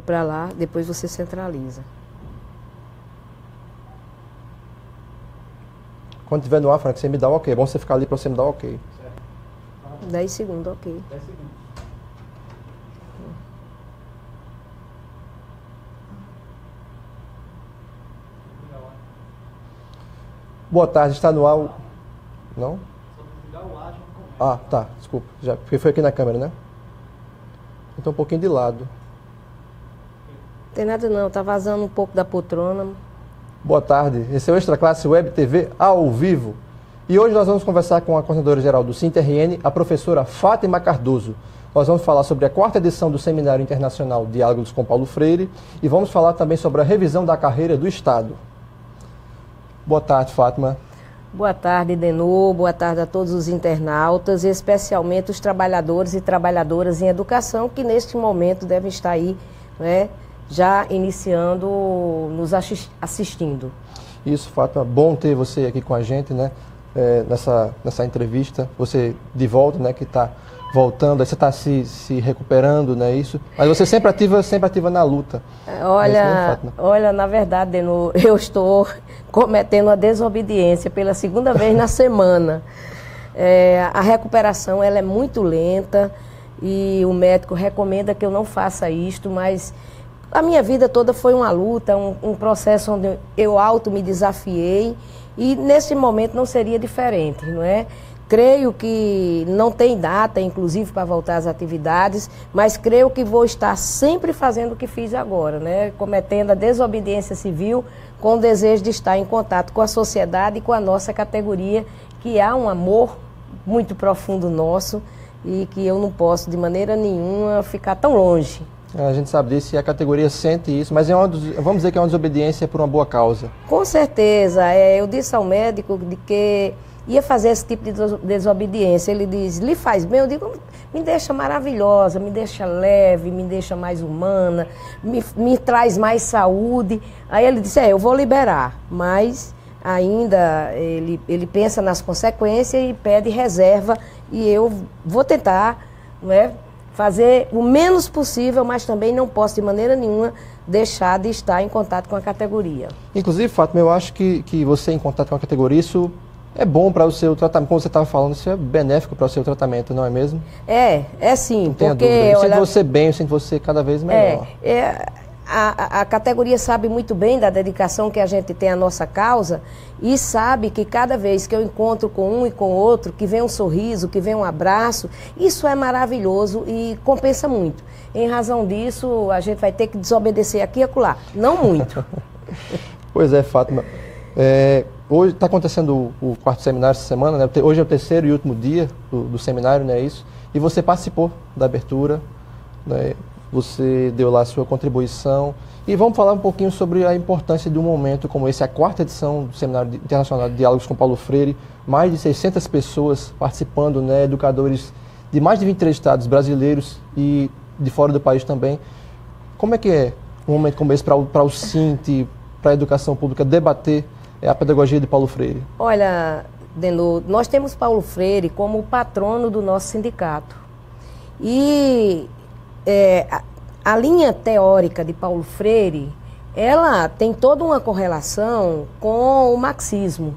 para lá, depois você centraliza. Quando estiver no ar, Frank, você me dá o ok. É bom você ficar ali para você me dar o ok. 10 segundos, ok. 10 segundos. Boa tarde, está no ar. Não? Só para ligar o ar, Ah, tá, desculpa. Já, porque foi aqui na câmera, né? Então um pouquinho de lado. Não tem nada não, tá vazando um pouco da poltrona. Boa tarde, esse é o Extra Classe Web TV ao vivo. E hoje nós vamos conversar com a coordenadora-geral do SINT-RN, a professora Fátima Cardoso. Nós vamos falar sobre a 4ª edição do Seminário Internacional Diálogos com Paulo Freire e vamos falar também sobre a revisão da carreira do Estado. Boa tarde, Fátima. Boa tarde, Denô. Boa tarde a todos os internautas, e especialmente os trabalhadores e trabalhadoras em educação que neste momento devem estar aí, né, já iniciando, nos assistindo. Isso, Fátima. Bom ter você aqui com a gente, né, nessa entrevista. Você de volta, né, que está voltando, aí você está se recuperando, né, isso. Mas você sempre ativa na luta. Olha, na verdade, Denô, eu estou cometendo uma desobediência pela 2ª vez na semana. A recuperação ela é muito lenta e o médico recomenda que eu não faça isto, mas a minha vida toda foi uma luta, um processo onde eu me desafiei e nesse momento não seria diferente, não é? Creio que não tem data, inclusive, para voltar às atividades, mas creio que vou estar sempre fazendo o que fiz agora, né? Cometendo a desobediência civil com o desejo de estar em contato com a sociedade e com a nossa categoria, que há um amor muito profundo nosso e que eu não posso, de maneira nenhuma, ficar tão longe. A gente sabe disso e a categoria sente isso, mas vamos dizer que é uma desobediência por uma boa causa. Com certeza. Eu disse ao médico de que ia fazer esse tipo de desobediência. Ele diz, lhe faz bem? Eu digo, me deixa maravilhosa, me deixa leve, me deixa mais humana, me traz mais saúde. Aí ele disse, eu vou liberar, mas ainda ele pensa nas consequências e pede reserva e eu vou tentar, não é, fazer o menos possível, mas também não posso de maneira nenhuma deixar de estar em contato com a categoria. Inclusive, Fátima, eu acho que você em contato com a categoria, isso é bom para o seu tratamento, como você estava falando, isso é benéfico para o seu tratamento, não é mesmo? É sim, não tenha porque... dúvida. Eu sinto você bem, eu sinto você cada vez melhor. A categoria sabe muito bem da dedicação que a gente tem à nossa causa e sabe que cada vez que eu encontro com um e com outro, que vem um sorriso, que vem um abraço, isso é maravilhoso e compensa muito. Em razão disso, a gente vai ter que desobedecer aqui e acolá. Não muito. Pois é, Fátima. Hoje está acontecendo o 4º seminário essa semana, né? Hoje é o 3º e último dia do seminário, não é isso? E você participou da abertura, né? Você deu lá a sua contribuição. E vamos falar um pouquinho sobre a importância de um momento como esse, a 4ª edição do Seminário Internacional de Diálogos com Paulo Freire. Mais de 600 pessoas participando, né? Educadores de mais de 23 estados brasileiros e de fora do país também. Como é que é um momento como esse para o SINT, para a educação pública, debater a pedagogia de Paulo Freire? Olha, Denô, nós temos Paulo Freire como o patrono do nosso sindicato. E a linha teórica de Paulo Freire, ela tem toda uma correlação com o marxismo.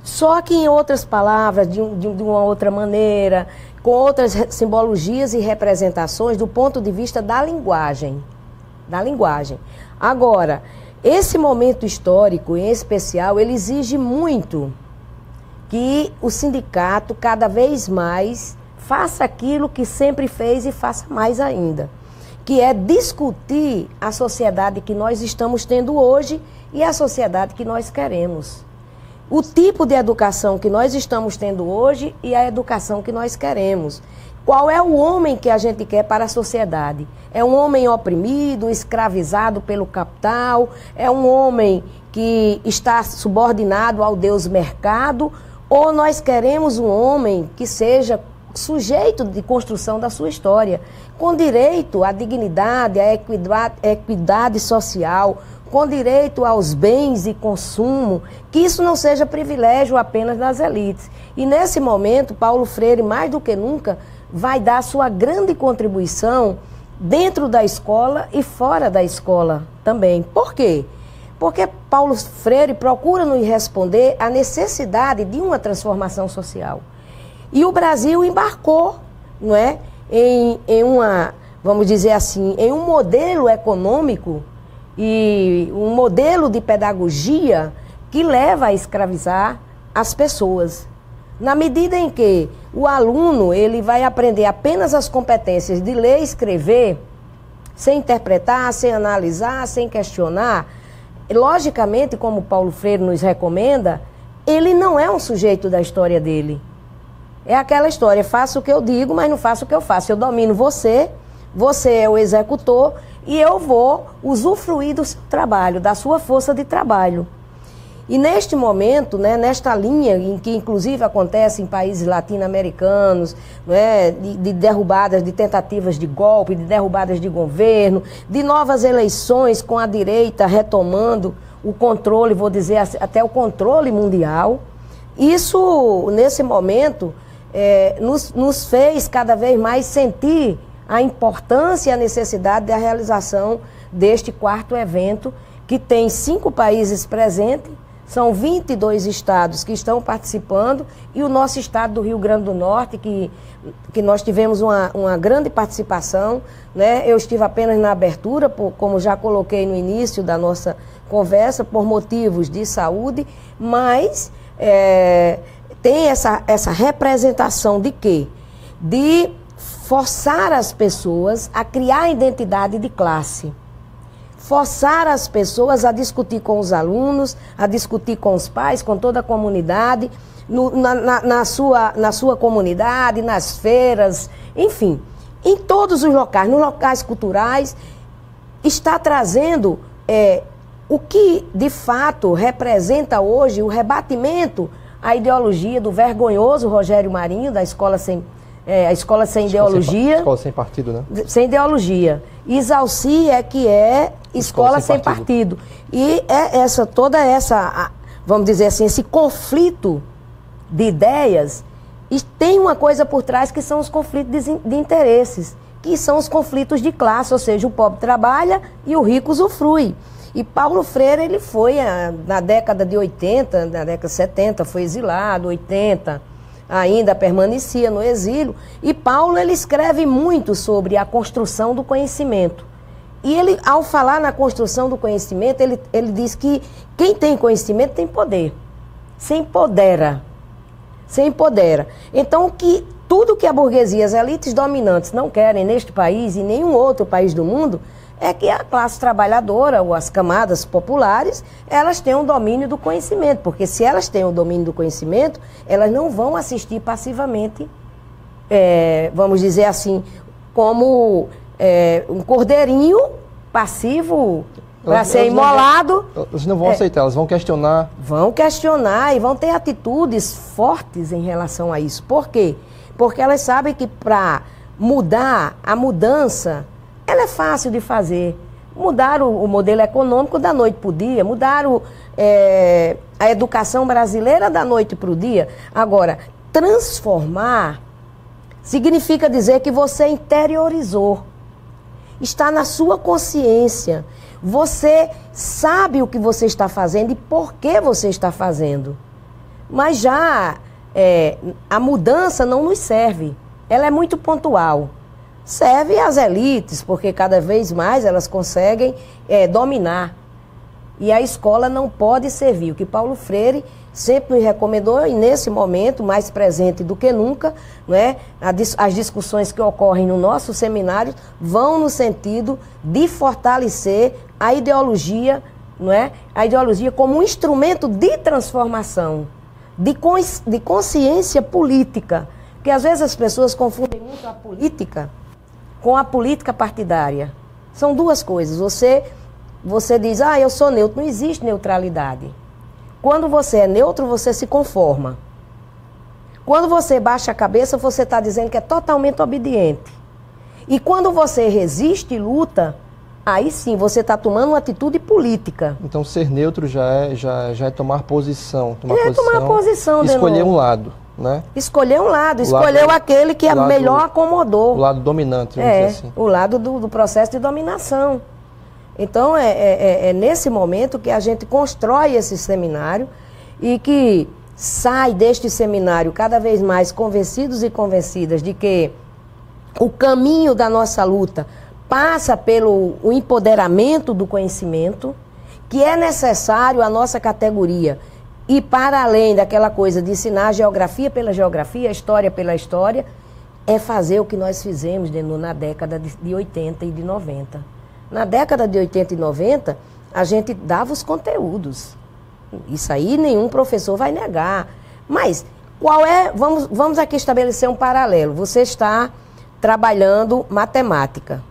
Só que em outras palavras, de uma outra maneira, com outras simbologias e representações do ponto de vista da linguagem. Agora, esse momento histórico, em especial, ele exige muito que o sindicato, cada vez mais, faça aquilo que sempre fez e faça mais ainda, que é discutir a sociedade que nós estamos tendo hoje e a sociedade que nós queremos. O tipo de educação que nós estamos tendo hoje e a educação que nós queremos. Qual é o homem que a gente quer para a sociedade? É um homem oprimido, escravizado pelo capital? É um homem que está subordinado ao Deus mercado? Ou nós queremos um homem que seja sujeito de construção da sua história, com direito à dignidade, à equidade social, com direito aos bens e consumo, que isso não seja privilégio apenas das elites. E nesse momento, Paulo Freire, mais do que nunca, vai dar sua grande contribuição dentro da escola e fora da escola também. Por quê? Porque Paulo Freire procura nos responder à necessidade de uma transformação social. E o Brasil embarcou, não é, em uma, vamos dizer assim, em um modelo econômico e um modelo de pedagogia que leva a escravizar as pessoas. Na medida em que o aluno ele vai aprender apenas as competências de ler e escrever, sem interpretar, sem analisar, sem questionar, logicamente, como Paulo Freire nos recomenda, ele não é um sujeito da história dele. É aquela história, faço o que eu digo, mas não faço o que eu faço. Eu domino você, você é o executor e eu vou usufruir do seu trabalho, da sua força de trabalho. E neste momento, né, nesta linha em que inclusive acontece em países latino-americanos, né, de derrubadas, de tentativas de golpe, de derrubadas de governo, de novas eleições com a direita retomando o controle, vou dizer até o controle mundial, isso, nesse momento, nos fez cada vez mais sentir a importância e a necessidade da realização deste 4º evento, que tem 5 países presentes. São 22 estados que estão participando e o nosso estado do Rio Grande do Norte, que nós tivemos uma grande participação, né? Eu estive apenas na abertura, como já coloquei no início da nossa conversa, por motivos de saúde, mas tem essa representação de quê? De forçar as pessoas a criar identidade de classe. Forçar as pessoas a discutir com os alunos, a discutir com os pais, com toda a comunidade, na sua comunidade, nas feiras, enfim, em todos os locais, nos locais culturais, está trazendo o que de fato representa hoje o rebatimento à ideologia do vergonhoso Rogério Marinho, da Escola Sem Ideologia. Escola sem partido, né? Sem ideologia. Isalci que é escola sem partido. E toda essa, vamos dizer assim, esse conflito de ideias, e tem uma coisa por trás que são os conflitos de interesses, que são os conflitos de classe, ou seja, o pobre trabalha e o rico usufrui. E Paulo Freire, ele foi na década de 80, na década de 70, foi exilado, 80, ainda permanecia no exílio, e Paulo ele escreve muito sobre a construção do conhecimento. E ele, ao falar na construção do conhecimento, ele diz que quem tem conhecimento tem poder, se empodera. Então, tudo que a burguesia, as elites dominantes não querem neste país e em nenhum outro país do mundo, é que a classe trabalhadora ou as camadas populares, elas tenham o domínio do conhecimento, porque se elas têm o domínio do conhecimento, elas não vão assistir passivamente, vamos dizer assim, como um cordeirinho passivo para ser imolado. Elas não vão aceitar, elas vão questionar. Vão questionar e vão ter atitudes fortes em relação a isso. Por quê? Porque elas sabem que para mudar, a mudança, ela é fácil de fazer. Mudar o modelo econômico da noite para o dia, mudar a educação brasileira da noite para o dia. Agora, transformar significa dizer que você interiorizou. Está na sua consciência. Você sabe o que você está fazendo e por que você está fazendo. Mas já a mudança não nos serve. Ela é muito pontual. Serve às elites, porque cada vez mais elas conseguem dominar. E a escola não pode servir. O que Paulo Freire sempre nos recomendou, e nesse momento, mais presente do que nunca, né, as discussões que ocorrem no nosso seminário vão no sentido de fortalecer a ideologia, não é? A ideologia como um instrumento de transformação, de consciência política. Porque às vezes as pessoas confundem muito a política com a política partidária. São duas coisas. Você diz, eu sou neutro. Não existe neutralidade. Quando você é neutro, você se conforma. Quando você baixa a cabeça, você está dizendo que é totalmente obediente. E quando você resiste e luta, aí sim você está tomando uma atitude política. Então ser neutro já é tomar posição. Tomar posição. Escolher um lado. né? Escolheu um lado, escolheu aquele que melhor acomodou. O lado dominante, vamos dizer assim. O lado do processo de dominação. Então, é nesse momento que a gente constrói esse seminário e que sai deste seminário cada vez mais convencidos e convencidas de que o caminho da nossa luta passa pelo empoderamento do conhecimento, que é necessário a nossa categoria. E para além daquela coisa de ensinar a geografia pela geografia, a história pela história, é fazer o que nós fizemos na década de 80 e de 90. Na década de 80 e 90, a gente dava os conteúdos. Isso aí nenhum professor vai negar. Mas qual é... Vamos aqui estabelecer um paralelo. Você está trabalhando matemática.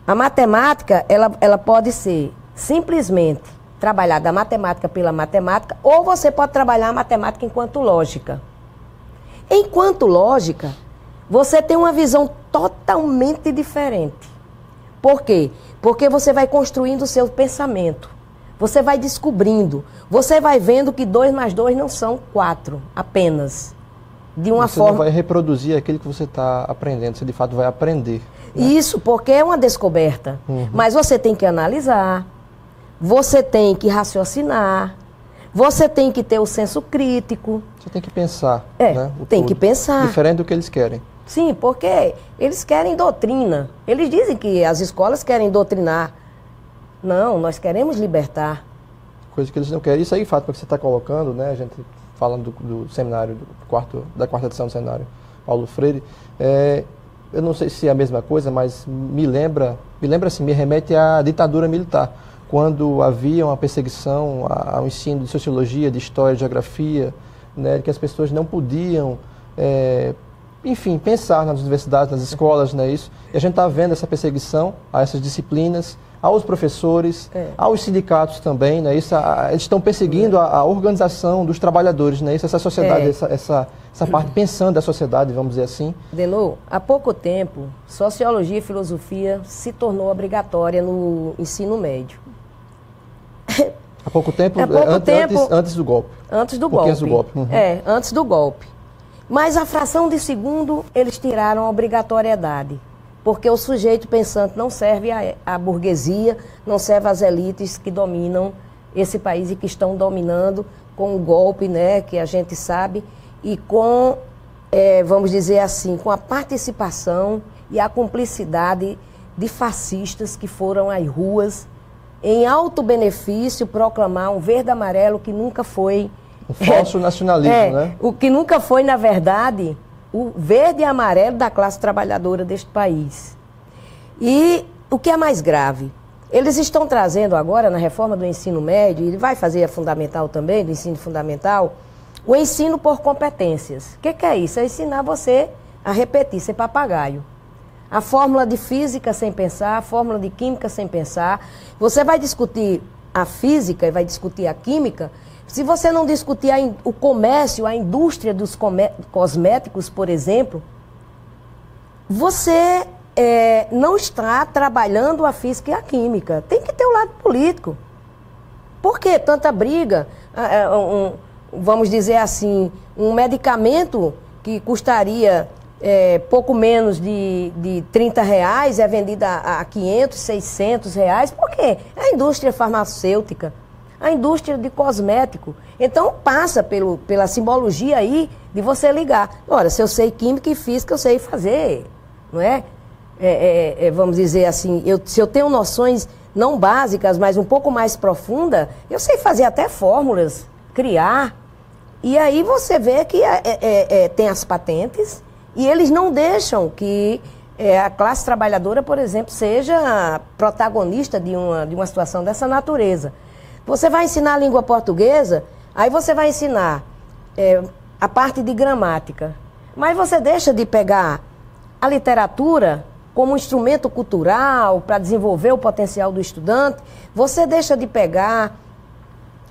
A matemática, ela pode ser simplesmente trabalhar da matemática pela matemática, ou você pode trabalhar a matemática enquanto lógica. Enquanto lógica, você tem uma visão totalmente diferente. Por quê? Porque você vai construindo o seu pensamento. Você vai descobrindo. Você vai vendo que 2 mais 2 não são 4 apenas. De uma forma... Você não vai reproduzir aquilo que você está aprendendo. Você, de fato, vai aprender. Né? Isso, porque é uma descoberta. Mas você tem que analisar. Você tem que raciocinar. Você tem que ter o senso crítico. Você tem que pensar. Né? Tem que pensar. Diferente do que eles querem. Sim, porque eles querem doutrina. Eles dizem que as escolas querem doutrinar. Não, nós queremos libertar. Coisa que eles não querem. Isso aí, Fátima, que você está colocando, né? A gente falando do seminário, da quarta edição do seminário Paulo Freire, eu não sei se é a mesma coisa, mas me lembra assim, me remete à ditadura militar. Quando havia uma perseguição ao ensino de sociologia, de história, de geografia, né, que as pessoas não podiam, enfim, pensar nas universidades, nas escolas, né, isso. E a gente está vendo essa perseguição a essas disciplinas, aos professores, aos sindicatos também, né, isso, eles estão perseguindo a organização dos trabalhadores, né, isso, essa sociedade, essa parte pensando da sociedade, vamos dizer assim. Delô, há pouco tempo, sociologia e filosofia se tornou obrigatória no ensino médio. Há pouco tempo, antes do golpe. Antes do golpe. Antes do golpe. Antes do golpe. Mas a fração de segundo, eles tiraram a obrigatoriedade. Porque o sujeito pensante não serve à burguesia, não serve às elites que dominam esse país e que estão dominando com o golpe, né, que a gente sabe, e com, vamos dizer assim, com a participação e a cumplicidade de fascistas que foram às ruas em alto benefício proclamar um verde amarelo que nunca foi... Um falso nacionalismo, né? O que nunca foi, na verdade, o verde e amarelo da classe trabalhadora deste país. E o que é mais grave? Eles estão trazendo agora, na reforma do ensino médio, e vai fazer a fundamental também, do ensino fundamental, o ensino por competências. O que é isso? É ensinar você a repetir, ser papagaio. A fórmula de física sem pensar, a fórmula de química sem pensar. Você vai discutir a física e vai discutir a química. Se você não discutir o comércio, a indústria dos cosméticos, por exemplo, você não está trabalhando a física e a química. Tem que ter o lado político. Por que tanta briga? Vamos dizer assim, um medicamento que custaria... pouco menos de R$30 é vendida a R$500, R$600. Por quê? É a indústria farmacêutica, a indústria de cosmético. Então passa pela simbologia aí de você ligar. Ora, se eu sei química e física, eu sei fazer, não é? Vamos dizer assim, se eu tenho noções não básicas, mas um pouco mais profundas, eu sei fazer até fórmulas, criar. E aí você vê que tem as patentes. E eles não deixam que a classe trabalhadora, por exemplo, seja protagonista de uma situação dessa natureza. Você vai ensinar a língua portuguesa, aí você vai ensinar a parte de gramática. Mas você deixa de pegar a literatura como um instrumento cultural para desenvolver o potencial do estudante. Você deixa de pegar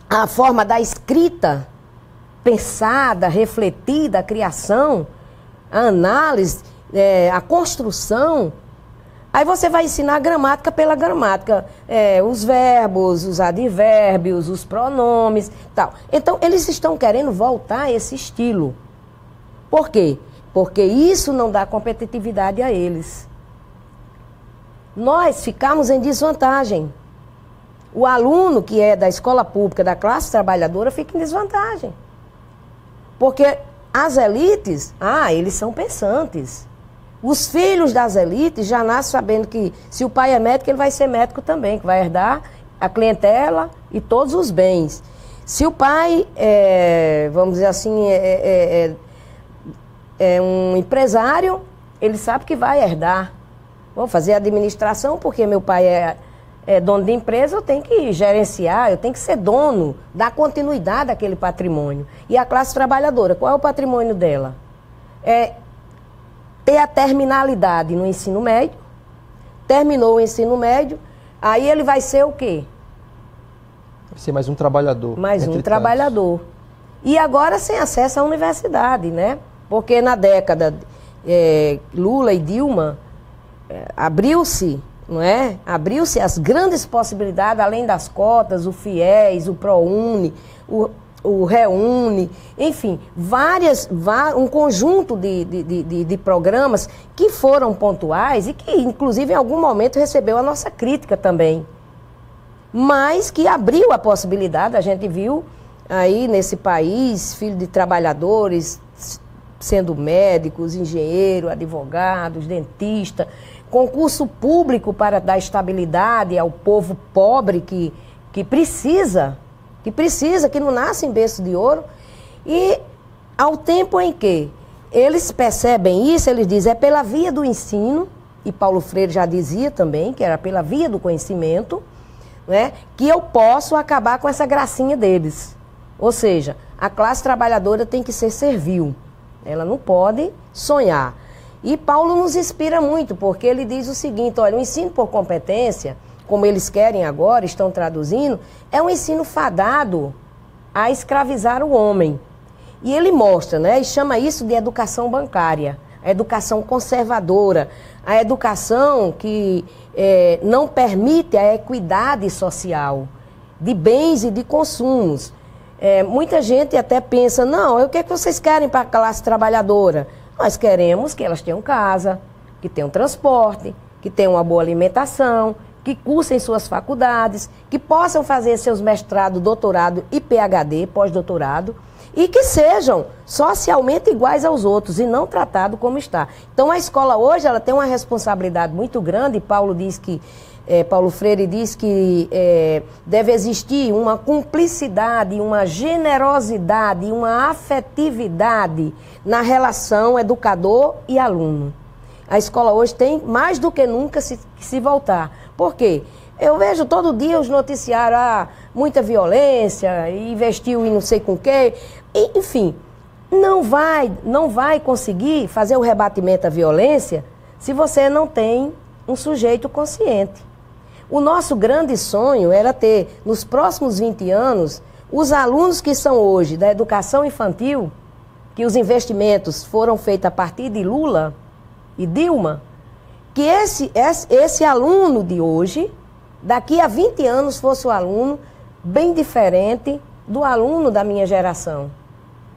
a forma da escrita pensada, refletida, a criação, a análise, a construção. Aí você vai ensinar a gramática pela gramática, os verbos, os advérbios, os pronomes, tal. Então, eles estão querendo voltar a esse estilo. Por quê? Porque isso não dá competitividade a eles. Nós ficamos em desvantagem. O aluno que é da escola pública, da classe trabalhadora, fica em desvantagem. Porque as elites, eles são pensantes. Os filhos das elites já nascem sabendo que se o pai é médico, ele vai ser médico também, que vai herdar a clientela e todos os bens. Se o pai vamos dizer assim, é um empresário, ele sabe que vai herdar. Vou fazer administração porque meu pai é dono de empresa, eu tenho que gerenciar, eu tenho que ser dono, dar continuidade àquele patrimônio. E a classe trabalhadora, qual é o patrimônio dela? É ter a terminalidade no ensino médio, terminou o ensino médio, aí ele vai ser o quê? Vai ser mais um trabalhador. Mais um trabalhador. E agora sem acesso à universidade, né? Porque na década Lula e Dilma, abriu-se, não é? Abriu-se as grandes possibilidades, além das cotas, o FIES, o ProUni, o REUNE, enfim, um conjunto de programas que foram pontuais e que, inclusive, em algum momento recebeu a nossa crítica também. Mas que abriu a possibilidade, a gente viu aí nesse país, filho de trabalhadores, sendo médicos, engenheiros, advogados, dentistas, concurso público para dar estabilidade ao povo pobre que precisa, que não nasce em berço de ouro. E ao tempo em que eles percebem isso, eles dizem, é pela via do ensino, e Paulo Freire já dizia também, que era pela via do conhecimento, né, que eu posso acabar com essa gracinha deles. Ou seja, a classe trabalhadora tem que ser servil, ela não pode sonhar. E Paulo nos inspira muito, porque ele diz o seguinte, olha, o ensino por competência, como eles querem agora, estão traduzindo, é um ensino fadado a escravizar o homem. E ele mostra, né, e chama isso de educação bancária, a educação conservadora, a educação que não permite a equidade social de bens e de consumos. Muita gente até pensa, não, o que é que vocês querem para a classe trabalhadora? Nós queremos que elas tenham casa, que tenham transporte, que tenham uma boa alimentação, que cursem suas faculdades, que possam fazer seus mestrado, doutorado e PhD, pós-doutorado, e que sejam socialmente iguais aos outros e não tratados como está. Então a escola hoje ela tem uma responsabilidade muito grande, e Paulo Freire diz que deve existir uma cumplicidade, uma generosidade, uma afetividade na relação educador e aluno. A escola hoje tem mais do que nunca que se voltar. Por quê? Eu vejo todo dia os noticiários, muita violência, investiu em não sei com o quê. Enfim, não vai conseguir fazer o rebatimento à violência se você não tem um sujeito consciente. O nosso grande sonho era ter, nos próximos 20 anos, os alunos que são hoje da educação infantil, que os investimentos foram feitos a partir de Lula e Dilma, que esse aluno de hoje, daqui a 20 anos, fosse um aluno bem diferente do aluno da minha geração,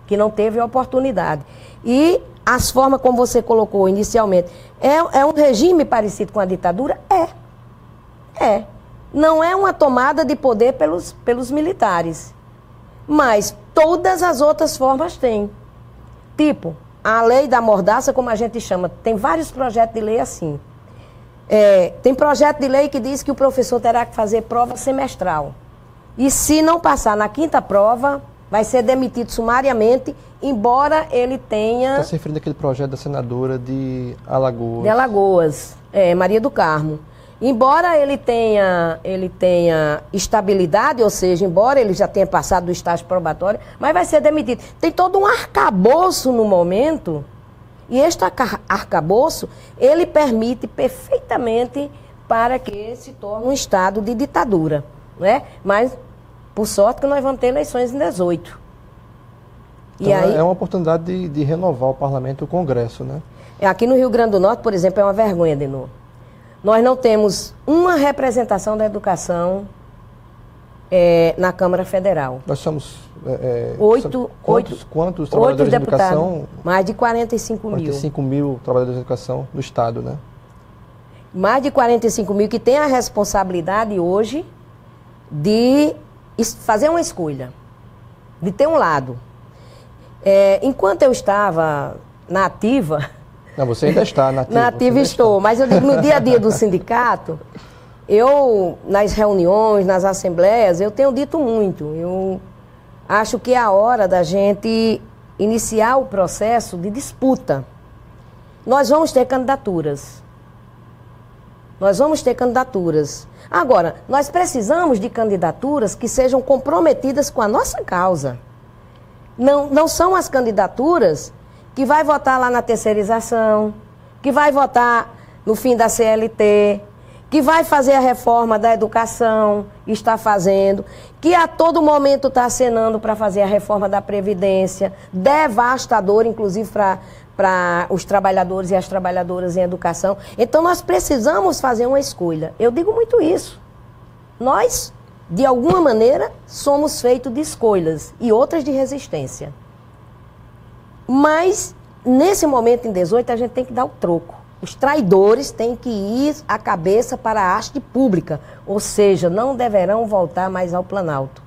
que não teve oportunidade. E as formas como você colocou inicialmente, é um regime parecido com a ditadura? É. Não é uma tomada de poder pelos militares, mas todas as outras formas têm. Tipo, a lei da mordaça, como a gente chama, tem vários projetos de lei assim. Tem projeto de lei que diz que o professor terá que fazer prova semestral. E se não passar na 5ª prova, vai ser demitido sumariamente, embora ele tenha... Está se referindo àquele projeto da senadora de Alagoas. De Alagoas, Maria do Carmo. Embora ele tenha estabilidade, ou seja, embora ele já tenha passado do estágio probatório, mas vai ser demitido. Tem todo um arcabouço no momento, e este arcabouço, ele permite perfeitamente para que se torne um estado de ditadura, né? Mas, por sorte, que nós vamos ter eleições em 18. Então, e aí, é uma oportunidade de renovar o parlamento e o Congresso, né? Aqui no Rio Grande do Norte, por exemplo, é uma vergonha, de novo. Nós não temos uma representação da educação na Câmara Federal. Nós somos... Oito quantos trabalhadores de educação? Mais de 45 mil. 45 mil trabalhadores de educação no Estado, né? Mais de 45 mil que têm a responsabilidade hoje de fazer uma escolha, de ter um lado. Enquanto eu estava na ativa... Não, você ainda está na ativa. Na ativa estou, mas eu digo, no dia a dia do sindicato, nas reuniões, nas assembleias, eu tenho dito muito. Eu acho que é a hora da gente iniciar o processo de disputa. Nós vamos ter candidaturas. Agora, nós precisamos de candidaturas que sejam comprometidas com a nossa causa. Não são as candidaturas que vai votar lá na terceirização, que vai votar no fim da CLT, que vai fazer a reforma da educação, está fazendo, que a todo momento está acenando para fazer a reforma da Previdência, devastador, inclusive, para os trabalhadores e as trabalhadoras em educação. Então, nós precisamos fazer uma escolha. Eu digo muito isso. Nós, de alguma maneira, somos feitos de escolhas e outras de resistência. Mas, nesse momento, em 18, a gente tem que dar o troco. Os traidores têm que ir a cabeça para a haste pública, ou seja, não deverão voltar mais ao Planalto.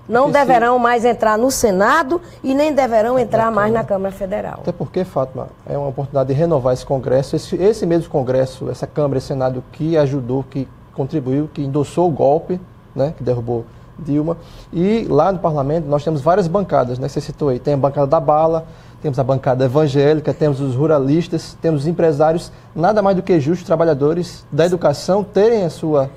Não deverão mais entrar no Senado e nem deverão entrar mais na Câmara Federal. Até porque, Fátima, é uma oportunidade de renovar esse Congresso, esse mesmo Congresso, essa Câmara e Senado que ajudou, que contribuiu, que endossou o golpe, né, que derrubou Dilma. E lá no Parlamento nós temos várias bancadas, né, que você citou aí. Tem a bancada da bala, temos a bancada evangélica, temos os ruralistas, temos os empresários. Nada mais do que justo os trabalhadores da educação terem a sua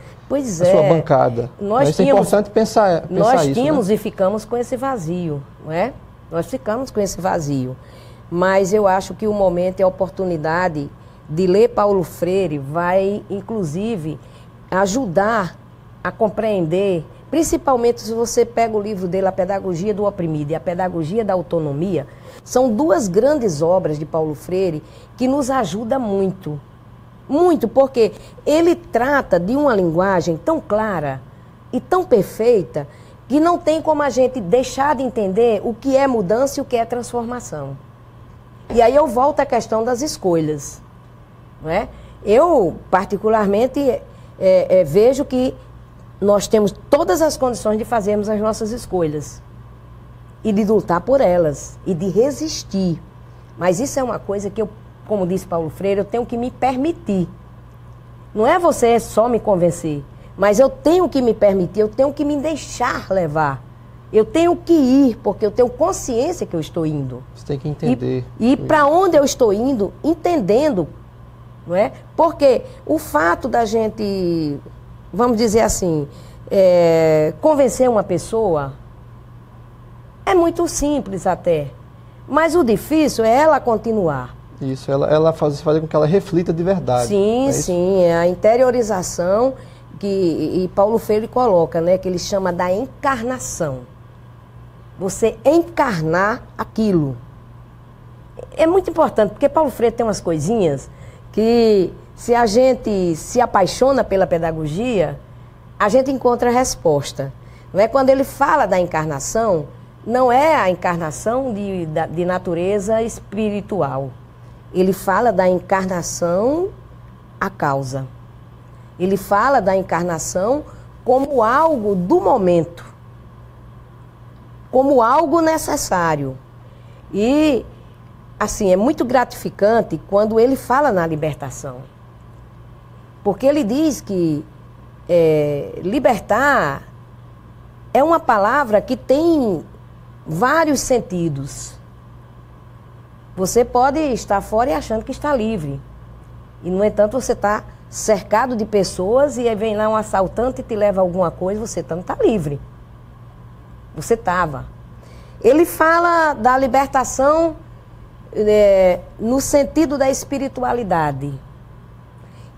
bancada. Isso é importante pensar isso. Nós tínhamos, né? E ficamos com esse vazio, não é? Nós ficamos com esse vazio. Mas eu acho que o momento e a oportunidade de ler Paulo Freire vai, inclusive, ajudar a compreender, principalmente se você pega o livro dele, A Pedagogia do Oprimido e A Pedagogia da Autonomia. São duas grandes obras de Paulo Freire que nos ajudam muito. Muito, porque ele trata de uma linguagem tão clara e tão perfeita que não tem como a gente deixar de entender o que é mudança e o que é transformação. E aí eu volto à questão das escolhas. Não é? Eu, particularmente, vejo que nós temos todas as condições de fazermos as nossas escolhas. E de lutar por elas. E de resistir. Mas isso é uma coisa que eu, como disse Paulo Freire, eu tenho que me permitir. Não é você só me convencer. Mas eu tenho que me permitir, eu tenho que me deixar levar. Eu tenho que ir, porque eu tenho consciência que eu estou indo. Você tem que entender. E para onde eu estou indo, entendendo. Não é? Porque o fato da gente, vamos dizer assim, convencer uma pessoa é muito simples até. Mas o difícil é ela continuar. Isso, ela fazer com que ela reflita de verdade. Sim, sim, é a interiorização e Paulo Freire coloca, né, que ele chama da encarnação. Você encarnar aquilo. É muito importante, porque Paulo Freire tem umas coisinhas que, se a gente se apaixona pela pedagogia, a gente encontra a resposta. Não é? Quando ele fala da encarnação, não é a encarnação de natureza espiritual. Ele fala da encarnação à causa. Ele fala da encarnação como algo do momento, como algo necessário. E, assim, é muito gratificante quando ele fala na libertação. Porque ele diz que libertar é uma palavra que tem vários sentidos. Você pode estar fora e achando que está livre. E, no entanto, você está cercado de pessoas e aí vem lá um assaltante e te leva alguma coisa, você não está livre. Você estava. Ele fala da libertação no sentido da espiritualidade.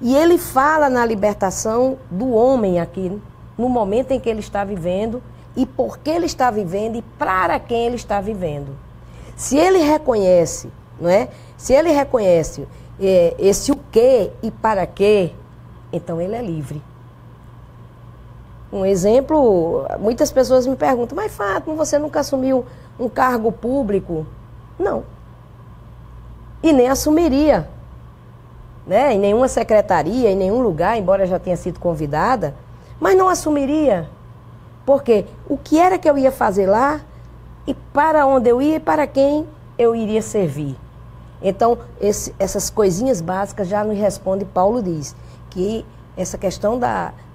E ele fala na libertação do homem aqui, no momento em que ele está vivendo e por que ele está vivendo e para quem ele está vivendo. Se ele reconhece, não é? Se ele reconhece esse o quê e para quê, então ele é livre. Um exemplo, muitas pessoas me perguntam, mas Fátima, você nunca assumiu um cargo público? Não. E nem assumiria, né? Em nenhuma secretaria, em nenhum lugar, embora já tenha sido convidada, mas não assumiria. Porque o que era que eu ia fazer lá, e para onde eu ia e para quem eu iria servir. Então, essas coisinhas básicas já nos responde, Paulo diz, que essa questão de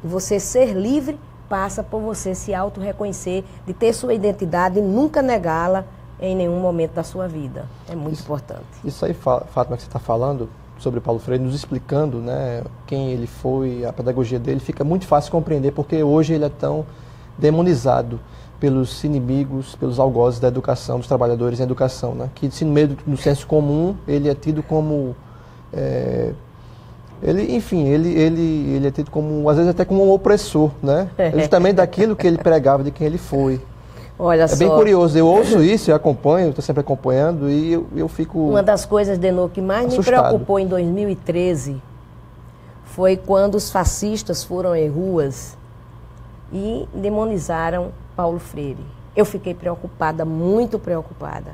você ser livre passa por você se auto-reconhecer, de ter sua identidade e nunca negá-la em nenhum momento da sua vida. É muito importante. Isso aí, Fátima, que você está falando sobre Paulo Freire, nos explicando, né, quem ele foi, a pedagogia dele, fica muito fácil compreender porque hoje ele é tão demonizado pelos inimigos, pelos algozes da educação, dos trabalhadores em educação, né? Que no meio do senso comum ele é tido como ele é tido como, às vezes até como um opressor, né? Justamente daquilo que ele pregava, de quem ele foi. Olha só. É bem curioso, eu ouço isso, eu acompanho, estou sempre acompanhando e eu fico Uma das coisas, Denô, que mais assustado. Me preocupou em 2013 foi quando os fascistas foram às ruas e demonizaram Paulo Freire. Eu fiquei preocupada, muito preocupada.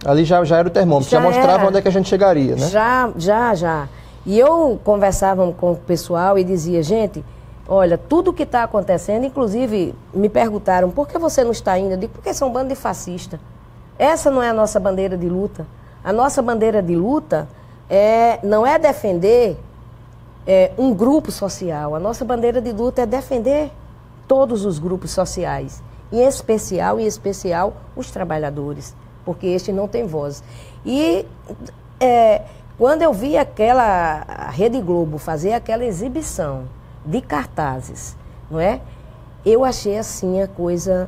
Ali já era o termômetro, já mostrava onde é que a gente chegaria, né? Já. E eu conversava com o pessoal e dizia, gente, olha, tudo que está acontecendo, inclusive me perguntaram, por que você não está indo? Eu digo, porque são um bando de fascistas. Essa não é a nossa bandeira de luta. A nossa bandeira de luta não é defender um grupo social. A nossa bandeira de luta é defender todos os grupos sociais. Em especial, os trabalhadores, porque este não tem voz. E quando eu vi a Rede Globo fazer aquela exibição de cartazes, não é? Eu achei assim a coisa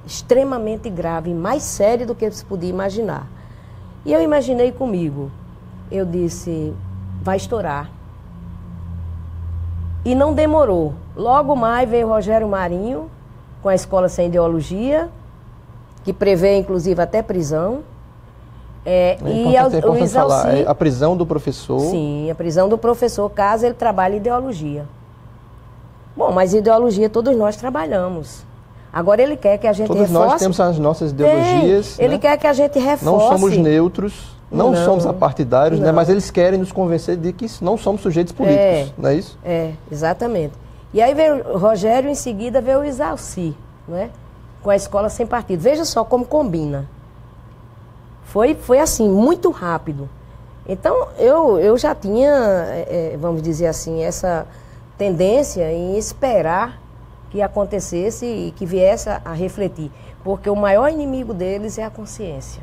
extremamente grave, mais séria do que se podia imaginar. E eu imaginei comigo, eu disse, vai estourar. E não demorou. Logo mais veio Rogério Marinho, com a Escola Sem Ideologia, que prevê, inclusive, até prisão. É importante falar, a prisão do professor. Sim, a prisão do professor, caso ele trabalhe ideologia. Bom, mas ideologia todos nós trabalhamos. Agora ele quer que a gente reforce... Todos nós temos as nossas ideologias. Ele quer que a gente reforce... Não somos neutros, não somos apartidários, né? Mas eles querem nos convencer de que não somos sujeitos políticos, não é isso? Exatamente. E aí veio o Rogério, em seguida veio o Isalci, não é? Com a Escola Sem Partido. Veja só como combina. Foi assim, muito rápido. Então, eu já tinha, vamos dizer assim, essa tendência em esperar que acontecesse e que viesse a refletir. Porque o maior inimigo deles é a consciência.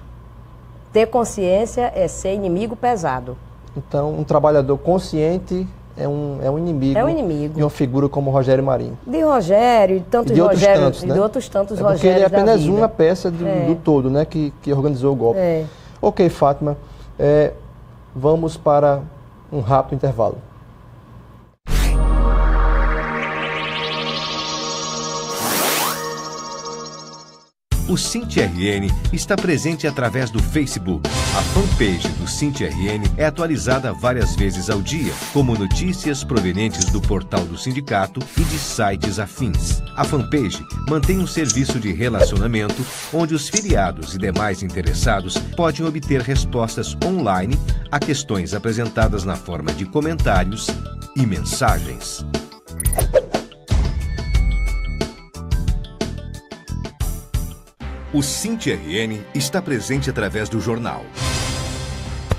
Ter consciência é ser inimigo pesado. Então, um trabalhador consciente é um inimigo. É um inimigo. De uma figura como Rogério Marinho. De Rogério, e de outros tantos, né? De outros tantos Rogérios. Porque ele é apenas uma uma peça do todo, né? Que organizou o golpe. Ok, Fátima. Vamos para um rápido intervalo. O SINT-RN está presente através do Facebook. A fanpage do SINT-RN é atualizada várias vezes ao dia, como notícias provenientes do portal do sindicato e de sites afins. A fanpage mantém um serviço de relacionamento onde os filiados e demais interessados podem obter respostas online a questões apresentadas na forma de comentários e mensagens. O SINT-RN está presente através do jornal.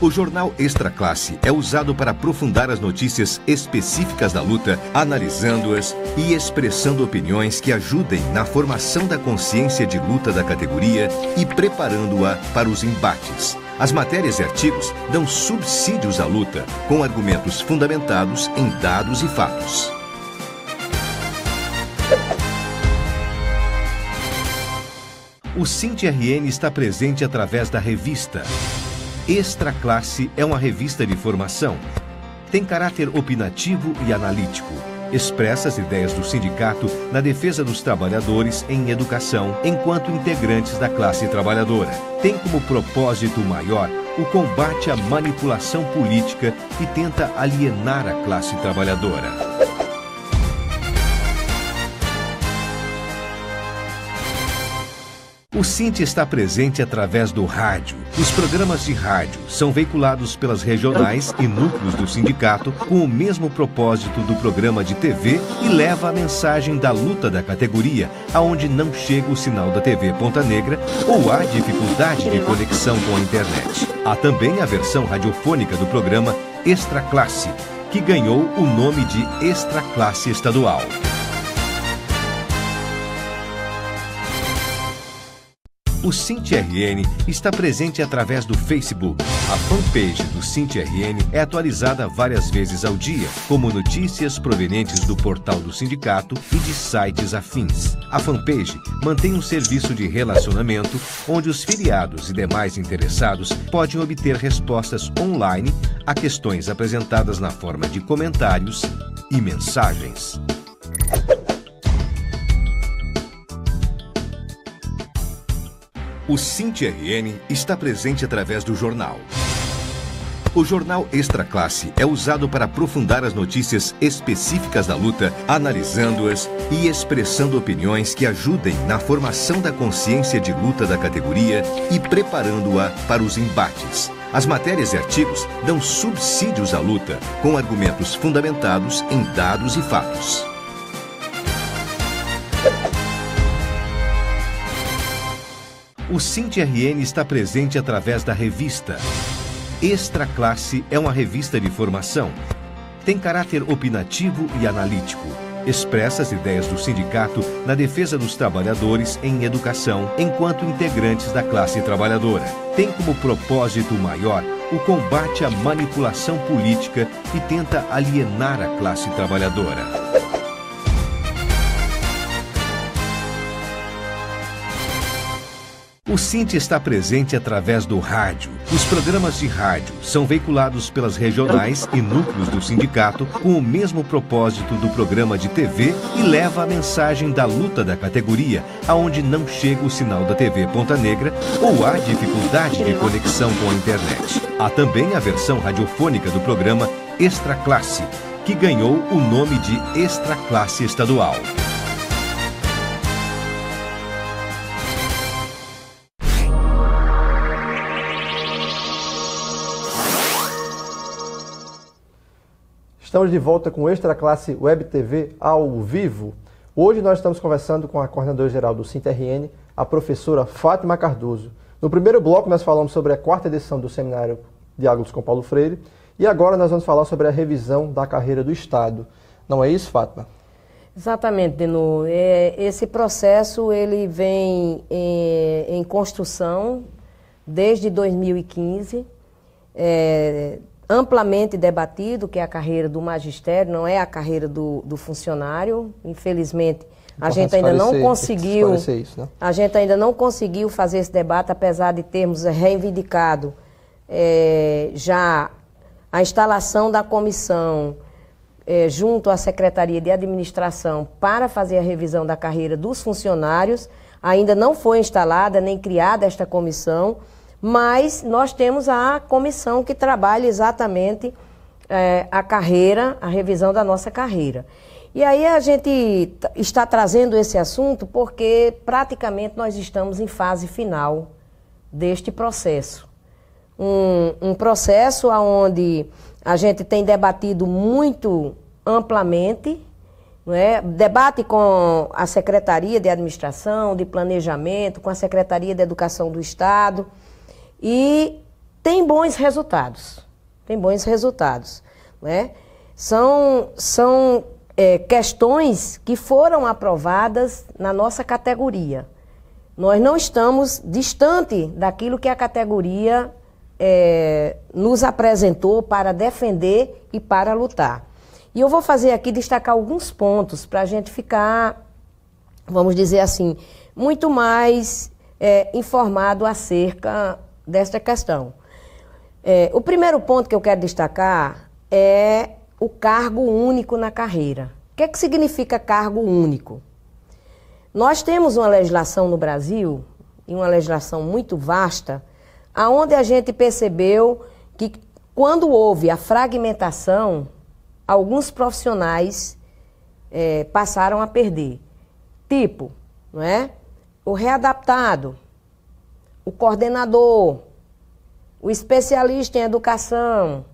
O jornal Extra Classe é usado para aprofundar as notícias específicas da luta, analisando-as e expressando opiniões que ajudem na formação da consciência de luta da categoria e preparando-a para os embates. As matérias e artigos dão subsídios à luta, com argumentos fundamentados em dados e fatos. O SINT-RN está presente através da revista. Extra Classe é uma revista de formação. Tem caráter opinativo e analítico. Expressa as ideias do sindicato na defesa dos trabalhadores em educação, enquanto integrantes da classe trabalhadora. Tem como propósito maior o combate à manipulação política e tenta alienar a classe trabalhadora. O Sinte está presente através do rádio. Os programas de rádio são veiculados pelas regionais e núcleos do sindicato com o mesmo propósito do programa de TV e leva a mensagem da luta da categoria aonde não chega o sinal da TV Ponta Negra ou há dificuldade de conexão com a internet. Há também a versão radiofônica do programa Extra Classe, que ganhou o nome de Extra Classe Estadual. O Sinte RN está presente através do Facebook. A fanpage do Sinte RN é atualizada várias vezes ao dia, como notícias provenientes do portal do sindicato e de sites afins. A fanpage mantém um serviço de relacionamento onde os filiados e demais interessados podem obter respostas online a questões apresentadas na forma de comentários e mensagens. O Sinte RN está presente através do jornal. O jornal Extra Classe é usado para aprofundar as notícias específicas da luta, analisando-as e expressando opiniões que ajudem na formação da consciência de luta da categoria e preparando-a para os embates. As matérias e artigos dão subsídios à luta, com argumentos fundamentados em dados e fatos. O Sinte RN está presente através da revista. Extra Classe é uma revista de formação. Tem caráter opinativo e analítico. Expressa as ideias do sindicato na defesa dos trabalhadores em educação, enquanto integrantes da classe trabalhadora. Tem como propósito maior o combate à manipulação política e tenta alienar a classe trabalhadora. O Sinte está presente através do rádio. Os programas de rádio são veiculados pelas regionais e núcleos do sindicato com o mesmo propósito do programa de TV e leva a mensagem da luta da categoria aonde não chega o sinal da TV Ponta Negra ou há dificuldade de conexão com a internet. Há também a versão radiofônica do programa Extra Classe, que ganhou o nome de Extra Classe Estadual. Estamos de volta com o Extra Classe Web TV ao vivo. Hoje nós estamos conversando com a coordenadora-geral do Sinte RN, a professora Fátima Cardoso. No primeiro bloco nós falamos sobre a 4ª edição do Seminário Diálogos com Paulo Freire e agora nós vamos falar sobre a revisão da carreira do Estado. Não é isso, Fátima? Exatamente, Denu. Esse processo ele vem em construção desde 2015, amplamente debatido, que é a carreira do magistério, não é a carreira do funcionário. Infelizmente, a gente ainda não conseguiu, isso, né? A gente ainda não conseguiu fazer esse debate, apesar de termos reivindicado já a instalação da comissão junto à Secretaria de Administração para fazer a revisão da carreira dos funcionários. Ainda não foi instalada nem criada esta comissão, mas nós temos a comissão que trabalha exatamente a carreira, a revisão da nossa carreira. E aí a gente está trazendo esse assunto porque praticamente nós estamos em fase final deste processo. Um processo onde a gente tem debatido muito amplamente, não é? Debate com a Secretaria de Administração, de Planejamento, com a Secretaria de Educação do Estado, e tem bons resultados. Tem bons resultados, né? São questões que foram aprovadas na nossa categoria. Nós não estamos distante daquilo que a categoria nos apresentou para defender e para lutar. E eu vou fazer aqui, destacar alguns pontos para a gente ficar, vamos dizer assim, muito mais informado acerca desta questão. O primeiro ponto que eu quero destacar é o cargo único na carreira. O que é que significa cargo único? Nós temos uma legislação no Brasil, e uma legislação muito vasta, aonde a gente percebeu que quando houve a fragmentação, alguns profissionais passaram a perder. Tipo, não é? o readaptado, o coordenador, o especialista em educação.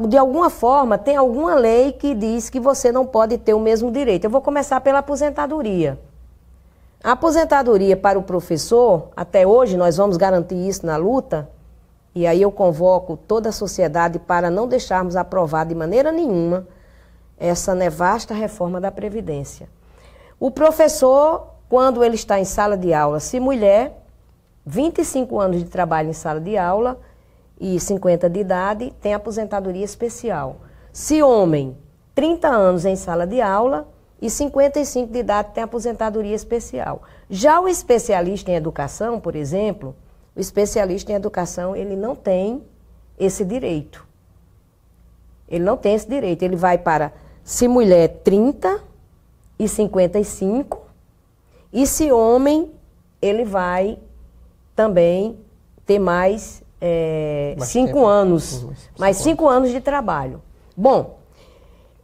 De alguma forma, tem alguma lei que diz que você não pode ter o mesmo direito. Eu vou começar pela aposentadoria. A aposentadoria para o professor, até hoje nós vamos garantir isso na luta, e aí eu convoco toda a sociedade para não deixarmos aprovar de maneira nenhuma essa nefasta reforma da Previdência. O professor, quando ele está em sala de aula, se mulher, 25 anos de trabalho em sala de aula e 50 de idade, tem aposentadoria especial. Se homem, 30 anos em sala de aula e 55 de idade, tem aposentadoria especial. Já o especialista em educação, por exemplo, o especialista em educação, ele não tem esse direito. Ele não tem esse direito. Ele vai para, se mulher, 30 e 55, e se homem, ele vai também ter mais 5 anos, mais 5 anos de trabalho. Bom,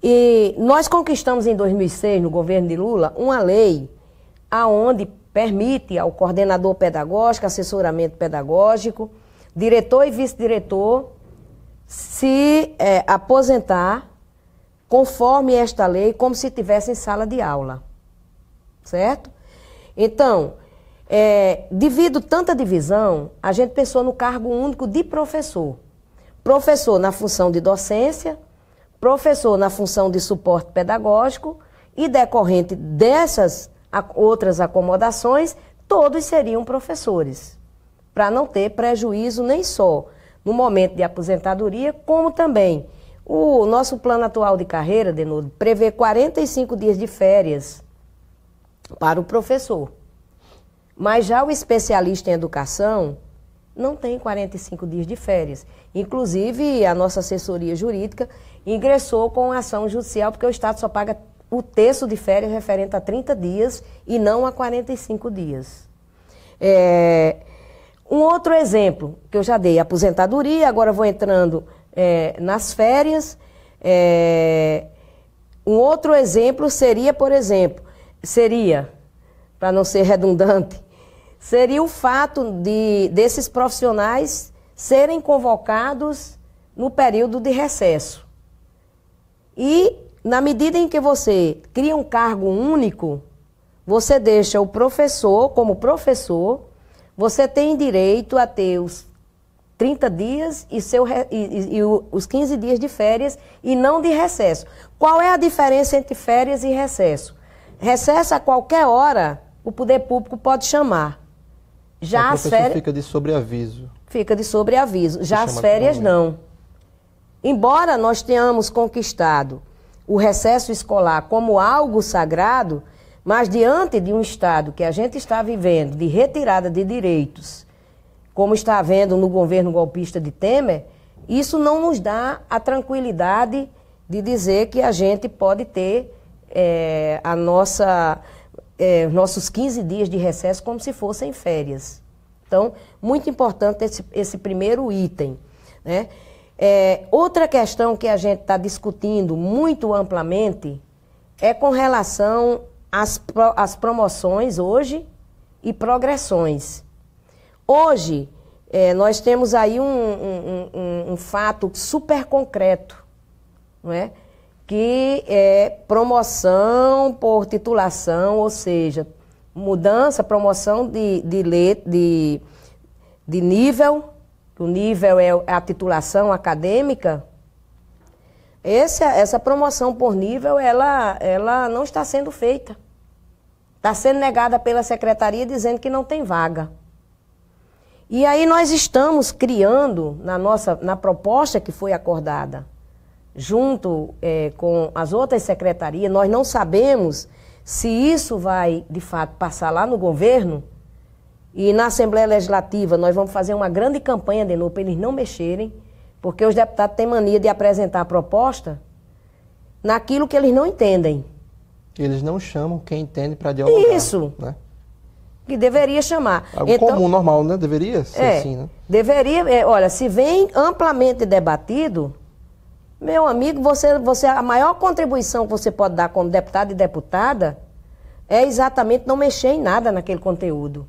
e nós conquistamos em 2006, no governo de Lula, uma lei aonde permite ao coordenador pedagógico, assessoramento pedagógico, diretor e vice-diretor se aposentar conforme esta lei, como se estivesse em sala de aula, certo? Então, devido tanta divisão, a gente pensou no cargo único de professor. Professor na função de docência, professor na função de suporte pedagógico e decorrente dessas outras acomodações, todos seriam professores, para não ter prejuízo nem só no momento de aposentadoria, como também o nosso plano atual de carreira, Denildo, prevê 45 dias de férias para o professor. Mas já o especialista em educação não tem 45 dias de férias. Inclusive, a nossa assessoria jurídica ingressou com ação judicial, porque o Estado só paga o terço de férias referente a 30 dias e não a 45 dias. Um outro exemplo que eu já dei, aposentadoria, agora vou entrando nas férias. Um outro exemplo seria, por exemplo, para não ser redundante, seria o fato desses profissionais serem convocados no período de recesso. E, na medida em que você cria um cargo único, você deixa o professor como professor, você tem direito a ter os 30 dias e os 15 dias de férias e não de recesso. Qual é a diferença entre férias e recesso? Recesso a qualquer hora o poder público pode chamar. Já as férias fica de sobreaviso. Fica de sobreaviso. Já as férias não. Embora nós tenhamos conquistado o recesso escolar como algo sagrado, mas diante de um Estado que a gente está vivendo de retirada de direitos, como está havendo no governo golpista de Temer, isso não nos dá a tranquilidade de dizer que a gente pode ter nossos 15 dias de recesso como se fossem férias. Então, muito importante esse primeiro item, né? Outra questão que a gente está discutindo muito amplamente é com relação às promoções hoje e progressões. Hoje, nós temos aí um fato super concreto, não é? Que é promoção por titulação, ou seja, promoção de nível, o nível é a titulação acadêmica. Essa promoção por nível, ela não está sendo feita. Está sendo negada pela secretaria dizendo que não tem vaga. E aí nós estamos criando, na proposta que foi acordada, junto com as outras secretarias, nós não sabemos se isso vai, de fato, passar lá no governo, e na Assembleia Legislativa nós vamos fazer uma grande campanha de novo para eles não mexerem, porque os deputados têm mania de apresentar a proposta naquilo que eles não entendem. Eles não chamam quem entende para dialogar. Isso. Né? Que deveria chamar. Algo comum, normal, né? Deveria ser assim, né? Deveria, olha, se vem amplamente debatido, meu amigo, a maior contribuição que você pode dar como deputado e deputada é exatamente não mexer em nada naquele conteúdo.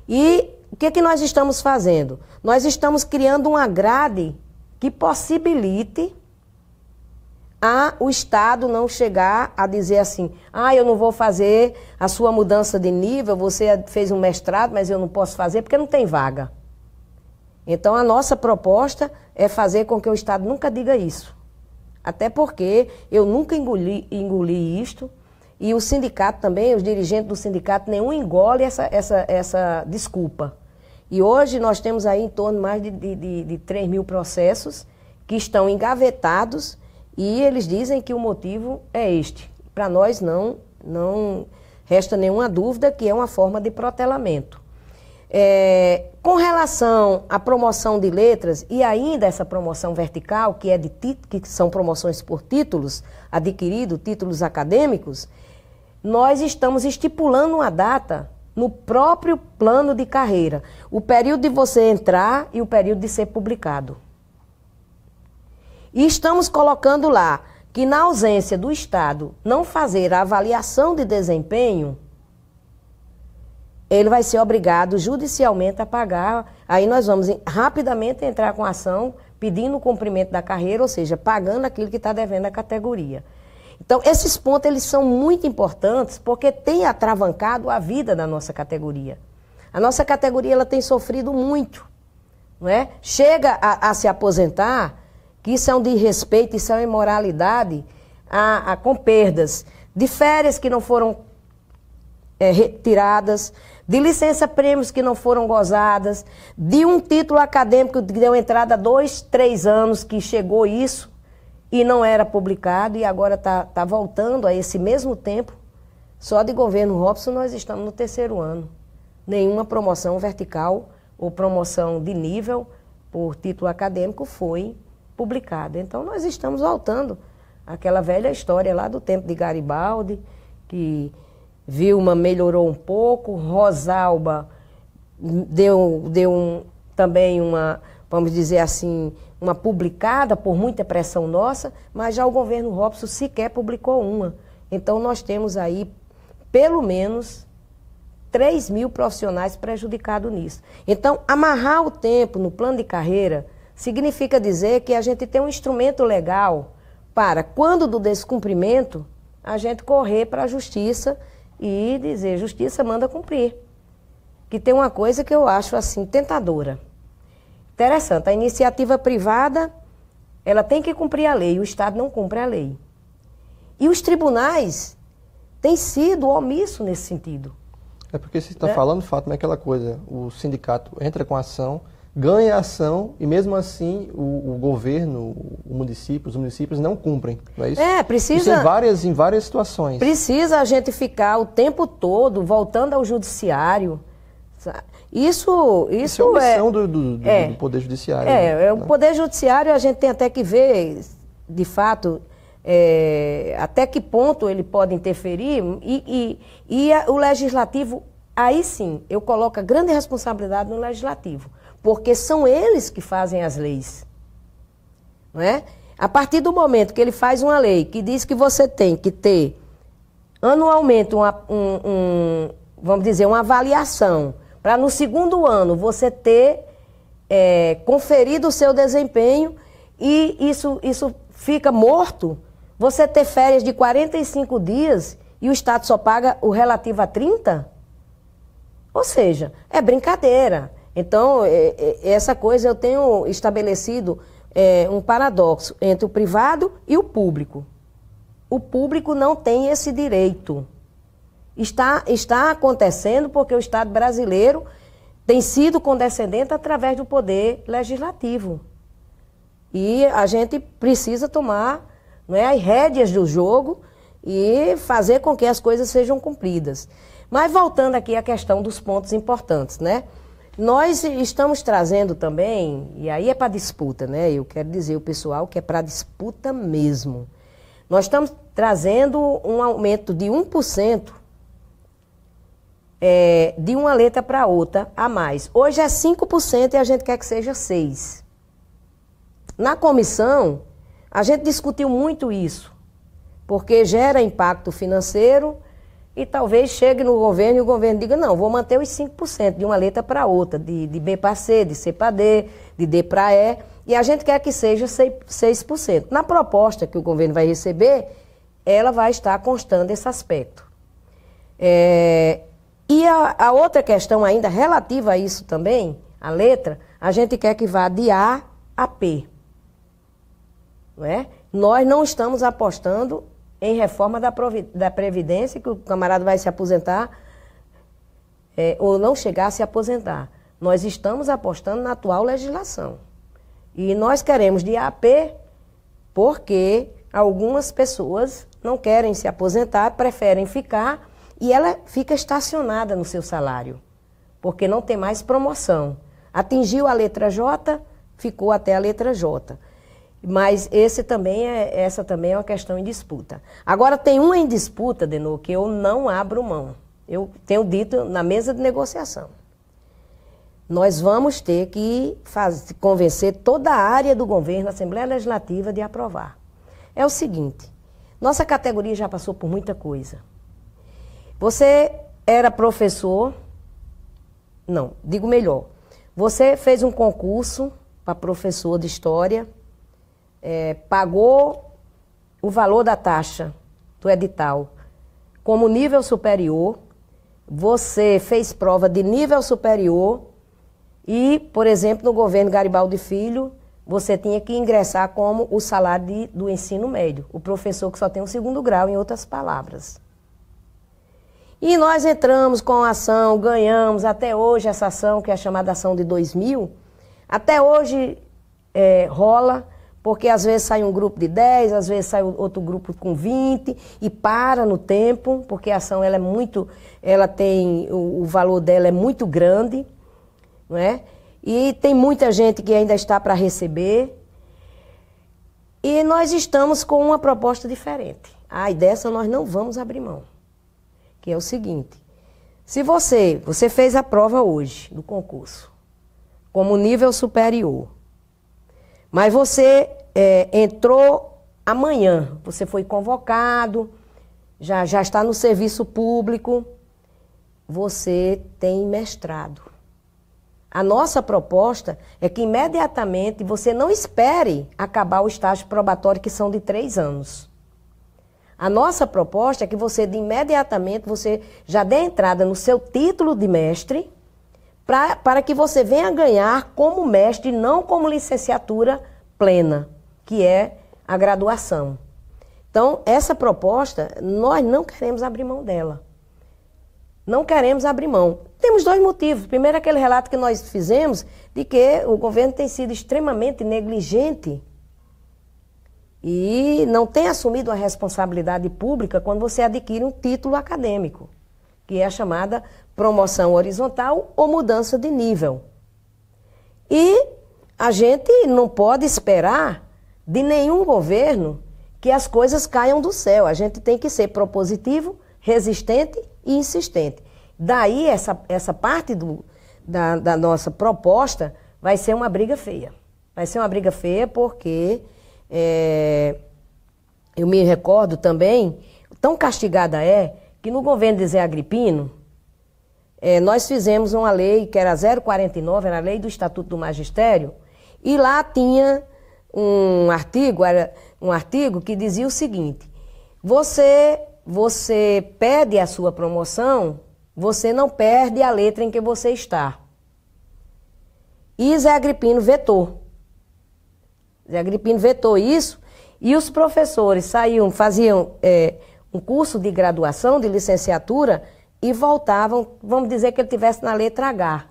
E o que nós estamos fazendo? Nós estamos criando uma grade que possibilite o Estado não chegar a dizer assim, eu não vou fazer a sua mudança de nível, você fez um mestrado, mas eu não posso fazer porque não tem vaga. Então a nossa proposta é fazer com que o Estado nunca diga isso. Até porque eu nunca engoli isto, e o sindicato também, os dirigentes do sindicato, nenhum engole essa desculpa. E hoje nós temos aí em torno de mais de 3 mil processos que estão engavetados e eles dizem que o motivo é este. Para nós não resta nenhuma dúvida que é uma forma de protelamento. Com relação à promoção de letras e ainda essa promoção vertical, que são promoções por títulos adquiridos, títulos acadêmicos, nós estamos estipulando uma data no próprio plano de carreira, o período de você entrar e o período de ser publicado. E estamos colocando lá que na ausência do Estado não fazer a avaliação de desempenho, ele vai ser obrigado judicialmente a pagar. Aí nós vamos rapidamente entrar com ação pedindo o cumprimento da carreira, ou seja, pagando aquilo que está devendo à categoria. Então, esses pontos eles são muito importantes porque tem atravancado a vida da nossa categoria. A nossa categoria ela tem sofrido muito, não é? Chega a se aposentar, que isso é um desrespeito, isso é uma imoralidade, com perdas de férias que não foram retiradas, de licença-prêmios que não foram gozadas, de um título acadêmico que deu entrada há 2, 3 anos que chegou isso e não era publicado e agora está voltando a esse mesmo tempo. Só de governo Robson nós estamos no 3º ano. Nenhuma promoção vertical ou promoção de nível por título acadêmico foi publicada. Então nós estamos voltando àquela velha história lá do tempo de Garibaldi, que Vilma melhorou um pouco, Rosalba deu também uma, vamos dizer assim, uma publicada por muita pressão nossa, mas já o governo Robson sequer publicou uma. Então nós temos aí pelo menos 3 mil profissionais prejudicados nisso. Então amarrar o tempo no plano de carreira significa dizer que a gente tem um instrumento legal para, quando do descumprimento, a gente correr para a justiça e dizer, justiça manda cumprir. Que tem uma coisa que eu acho assim, tentadora. Interessante, a iniciativa privada, ela tem que cumprir a lei, o Estado não cumpre a lei. E os tribunais têm sido omissos nesse sentido. É porque você está falando, Fátima, é aquela coisa, o sindicato entra com ação, ganha a ação e mesmo assim o governo, os municípios não cumprem, não é isso? Precisa... Isso em várias situações. Precisa a gente ficar o tempo todo voltando ao judiciário. Isso é uma missão do Poder Judiciário. Né? O Poder Judiciário a gente tem até que ver, de fato, até que ponto ele pode interferir e o Legislativo, aí sim, eu coloco a grande responsabilidade no Legislativo. Porque são eles que fazem as leis. Não é? A partir do momento que ele faz uma lei que diz que você tem que ter anualmente vamos dizer, uma avaliação, para no 2º ano você ter conferido o seu desempenho e isso fica morto, você ter férias de 45 dias e o Estado só paga o relativo a 30? Ou seja, é brincadeira. Então, essa coisa eu tenho estabelecido um paradoxo entre o privado e o público. O público não tem esse direito. Está acontecendo porque o Estado brasileiro tem sido condescendente através do poder legislativo. E a gente precisa tomar as rédeas do jogo e fazer com que as coisas sejam cumpridas. Mas voltando aqui à questão dos pontos importantes, né? Nós estamos trazendo também, e aí é para disputa, né? Eu quero dizer ao pessoal que é para disputa mesmo. Nós estamos trazendo um aumento de 1% de uma letra para outra a mais. Hoje é 5% e a gente quer que seja 6%. Na comissão, a gente discutiu muito isso, porque gera impacto financeiro, e talvez chegue no governo e o governo diga, não, vou manter os 5% de uma letra para outra, de B para C, de C para D, de D para E, e a gente quer que seja 6%. Na proposta que o governo vai receber, ela vai estar constando esse aspecto. E a outra questão ainda relativa a isso também, a letra, a gente quer que vá de A a P. Não é? Nós não estamos apostando em reforma da Previdência, que o camarada vai se aposentar ou não chegar a se aposentar. Nós estamos apostando na atual legislação. E nós queremos de A a P porque algumas pessoas não querem se aposentar, preferem ficar e ela fica estacionada no seu salário, porque não tem mais promoção. Atingiu a letra J, ficou até a letra J. Mas essa também é uma questão em disputa. Agora, tem uma em disputa, Denô, que eu não abro mão. Eu tenho dito na mesa de negociação. Nós vamos ter que convencer toda a área do governo, a Assembleia Legislativa, de aprovar. É o seguinte, nossa categoria já passou por muita coisa. Você era professor, não, digo melhor, você fez um concurso para professor de História, pagou o valor da taxa do edital como nível superior, você fez prova de nível superior e, por exemplo, no governo Garibaldi Filho, você tinha que ingressar como o salário do ensino médio, o professor que só tem o 2º grau, em outras palavras. E nós entramos com a ação, ganhamos até hoje essa ação, que é a chamada ação de 2000, até hoje rola, porque às vezes sai um grupo de 10, às vezes sai outro grupo com 20 e para no tempo, porque a ação ela tem, o valor dela é muito grande, não é? E tem muita gente que ainda está para receber. E nós estamos com uma proposta diferente. E dessa nós não vamos abrir mão. Que é o seguinte, se você fez a prova hoje do concurso, como nível superior, mas você entrou amanhã, você foi convocado, já está no serviço público, você tem mestrado. A nossa proposta é que imediatamente você não espere acabar o estágio probatório, que são de 3 anos. A nossa proposta é que você, imediatamente, você já dê entrada no seu título de mestre, para que você venha ganhar como mestre, não como licenciatura plena, que é a graduação. Então, essa proposta, nós não queremos abrir mão dela. Não queremos abrir mão. Temos 2 motivos. Primeiro, aquele relato que nós fizemos de que o governo tem sido extremamente negligente e não tem assumido a responsabilidade pública quando você adquire um título acadêmico, que é a chamada promoção horizontal ou mudança de nível. E a gente não pode esperar de nenhum governo que as coisas caiam do céu. A gente tem que ser propositivo, resistente e insistente. Daí, essa parte da nossa proposta vai ser uma briga feia. Vai ser uma briga feia porque eu me recordo também, tão castigada que no governo de Zé Agripino, nós fizemos uma lei que era 049, era a lei do Estatuto do Magistério, e lá tinha um artigo que dizia o seguinte, você pede a sua promoção, você não perde a letra em que você está. E Zé Agripino vetou. Zé Agripino vetou isso e os professores faziam um curso de graduação, de licenciatura e voltavam, vamos dizer que ele estivesse na letra H.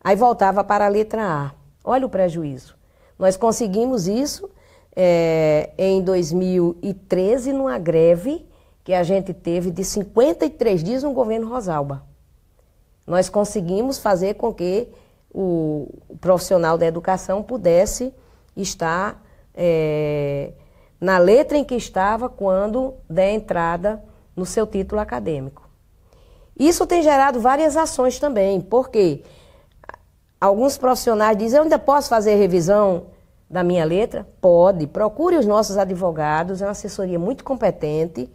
Aí voltava para a letra A. Olha o prejuízo. Nós conseguimos isso em 2013, numa greve que a gente teve de 53 dias no governo Rosalba. Nós conseguimos fazer com que o profissional da educação pudesse estar na letra em que estava quando der entrada no seu título acadêmico. Isso tem gerado várias ações também, porque alguns profissionais dizem, eu ainda posso fazer revisão da minha letra? Pode, procure os nossos advogados, é uma assessoria muito competente,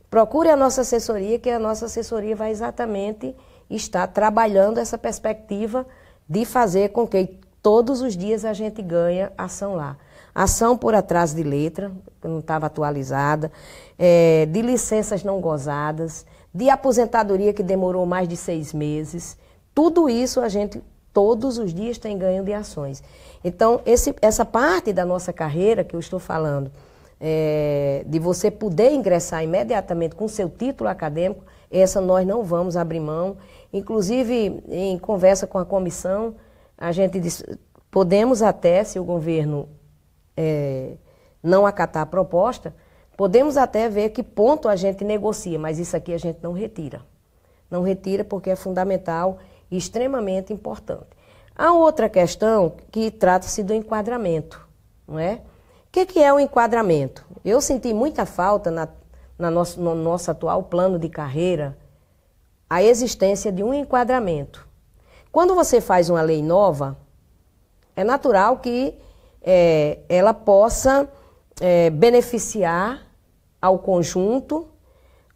procure a nossa assessoria, que a nossa assessoria vai exatamente estar trabalhando essa perspectiva de fazer com que todos os dias a gente ganhe ação lá. Ação por atraso de letra, que não estava atualizada, de licenças não gozadas, de aposentadoria que demorou mais de 6 meses. Tudo isso a gente, todos os dias, tem ganho de ações. Então, essa parte da nossa carreira que eu estou falando, de você poder ingressar imediatamente com seu título acadêmico, essa nós não vamos abrir mão. Inclusive, em conversa com a comissão, a gente diz, podemos até, se o governo não acatar a proposta, podemos até ver que ponto a gente negocia, mas isso aqui a gente não retira. Não retira porque é fundamental e extremamente importante. A outra questão que trata-se do enquadramento, não é? O que é o enquadramento? Eu senti muita falta no nosso atual plano de carreira a existência de um enquadramento. Quando você faz uma lei nova, é natural que ela possa beneficiar ao conjunto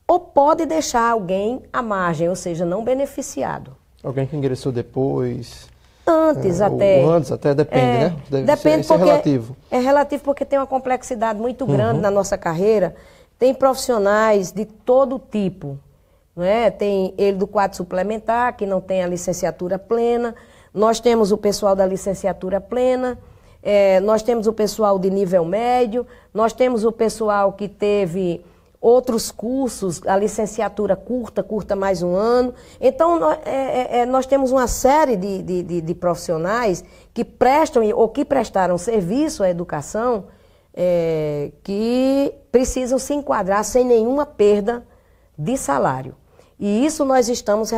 ou pode deixar alguém à margem, ou seja, não beneficiado. Alguém que ingressou depois... Antes até. Ou antes até, depende, né? Depende isso é relativo. É relativo porque tem uma complexidade muito grande na nossa carreira. Tem profissionais de todo tipo. Não é? Tem ele do quadro suplementar, que não tem a licenciatura plena. Nós temos o pessoal da licenciatura plena. Nós temos o pessoal de nível médio. Nós temos o pessoal que teve outros cursos, a licenciatura curta mais um ano. Então, nós temos uma série de profissionais que prestam ou que prestaram serviço à educação que precisam se enquadrar sem nenhuma perda de salário. E isso nós estamos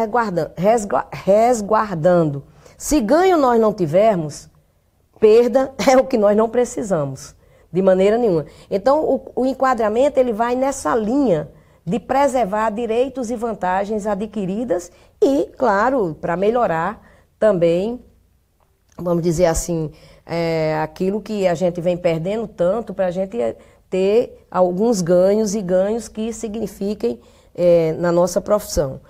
resguardando. Se ganho nós não tivermos, perda é o que nós não precisamos. De maneira nenhuma. Então, o enquadramento ele vai nessa linha de preservar direitos e vantagens adquiridas e, claro, para melhorar também, vamos dizer assim, aquilo que a gente vem perdendo tanto para a gente ter alguns ganhos e ganhos que signifiquem na nossa profissão.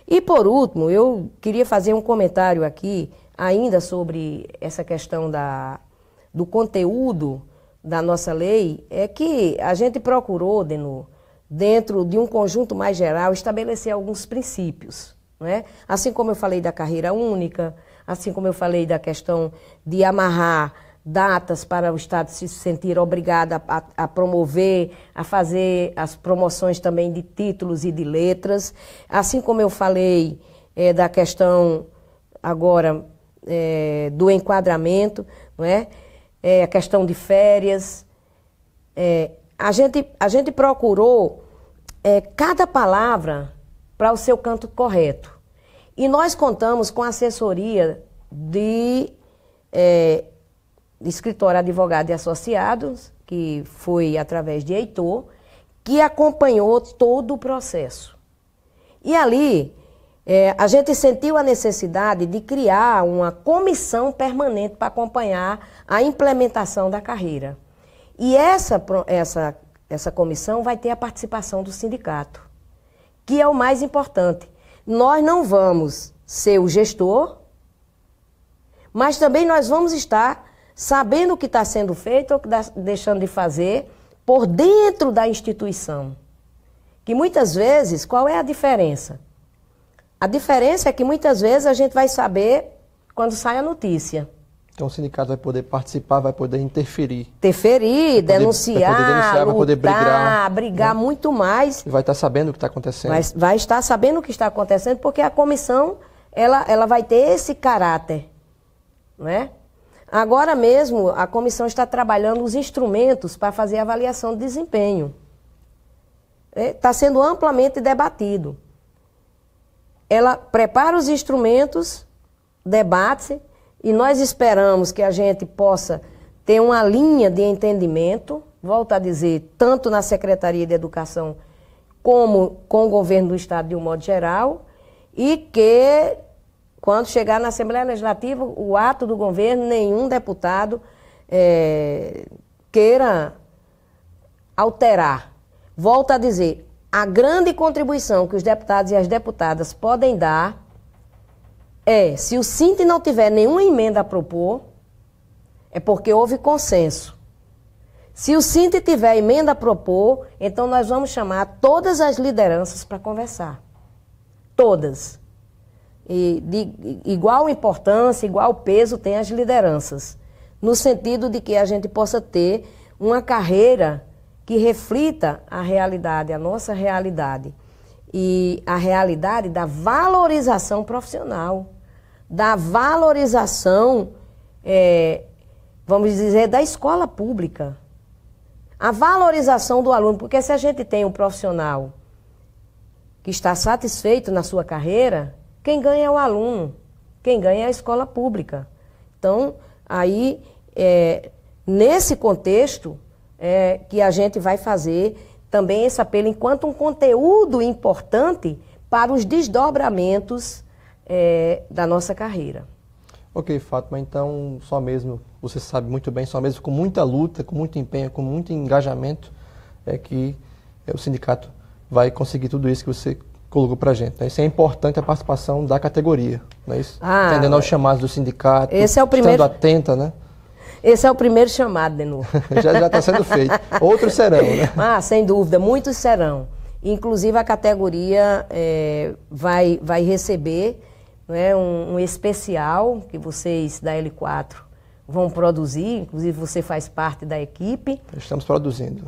E, por último, eu queria fazer um comentário aqui ainda sobre essa questão do conteúdo da nossa lei, é que a gente procurou, dentro de um conjunto mais geral, estabelecer alguns princípios. Não é? Assim como eu falei da carreira única, assim como eu falei da questão de amarrar datas para o Estado se sentir obrigado a promover, a fazer as promoções também de títulos e de letras, assim como eu falei da questão agora do enquadramento, não é? A questão de férias. A gente procurou cada palavra para o seu canto correto. E nós contamos com a assessoria de escritório Advogado e Associados, que foi através de Heitor, que acompanhou todo o processo. E ali, a gente sentiu a necessidade de criar uma comissão permanente para acompanhar a implementação da carreira. E essa comissão vai ter a participação do sindicato, que é o mais importante. Nós não vamos ser o gestor, mas também nós vamos estar sabendo o que está sendo feito ou deixando de fazer por dentro da instituição. Que muitas vezes, qual é a diferença? A diferença é que muitas vezes a gente vai saber quando sai a notícia. Então o sindicato vai poder participar, vai poder interferir. Denunciar, vai poder brigar muito mais. E vai estar sabendo o que está acontecendo. Vai estar sabendo o que está acontecendo, porque a comissão ela vai ter esse caráter. Não é? Agora mesmo, a comissão está trabalhando os instrumentos para fazer a avaliação de desempenho. Está sendo amplamente debatido. Ela prepara os instrumentos, debate-se, e nós esperamos que a gente possa ter uma linha de entendimento, volto a dizer, tanto na Secretaria de Educação como com o governo do Estado de um modo geral, e que, quando chegar na Assembleia Legislativa, o ato do governo, nenhum deputado queira alterar. Volto a dizer, a grande contribuição que os deputados e as deputadas podem dar é, se o Sinte não tiver nenhuma emenda a propor, é porque houve consenso. Se o Sinte tiver emenda a propor, então nós vamos chamar todas as lideranças para conversar. Todas. E de igual importância, igual peso tem as lideranças. No sentido de que a gente possa ter uma carreira que reflita a realidade, a nossa realidade. E a realidade da valorização profissional, da valorização, vamos dizer, da escola pública. A valorização do aluno, porque se a gente tem um profissional que está satisfeito na sua carreira, quem ganha é o aluno, quem ganha é a escola pública. Então, aí, nesse contexto, que a gente vai fazer também esse apelo enquanto um conteúdo importante para os desdobramentos da nossa carreira. Ok, Fátima, então só mesmo, você sabe muito bem, só mesmo com muita luta, com muito empenho, com muito engajamento, que o sindicato vai conseguir tudo isso que você colocou para a gente. Né? Isso é importante, a participação da categoria, não é isso? Atendendo aos chamados do sindicato, esse é o primeiro... estando atenta, né? Esse é o primeiro chamado, de novo. já está sendo feito. Outros serão, né? Sem dúvida, muitos serão. Inclusive a categoria vai receber, né, um especial que vocês da L4 vão produzir, inclusive você faz parte da equipe. Estamos produzindo.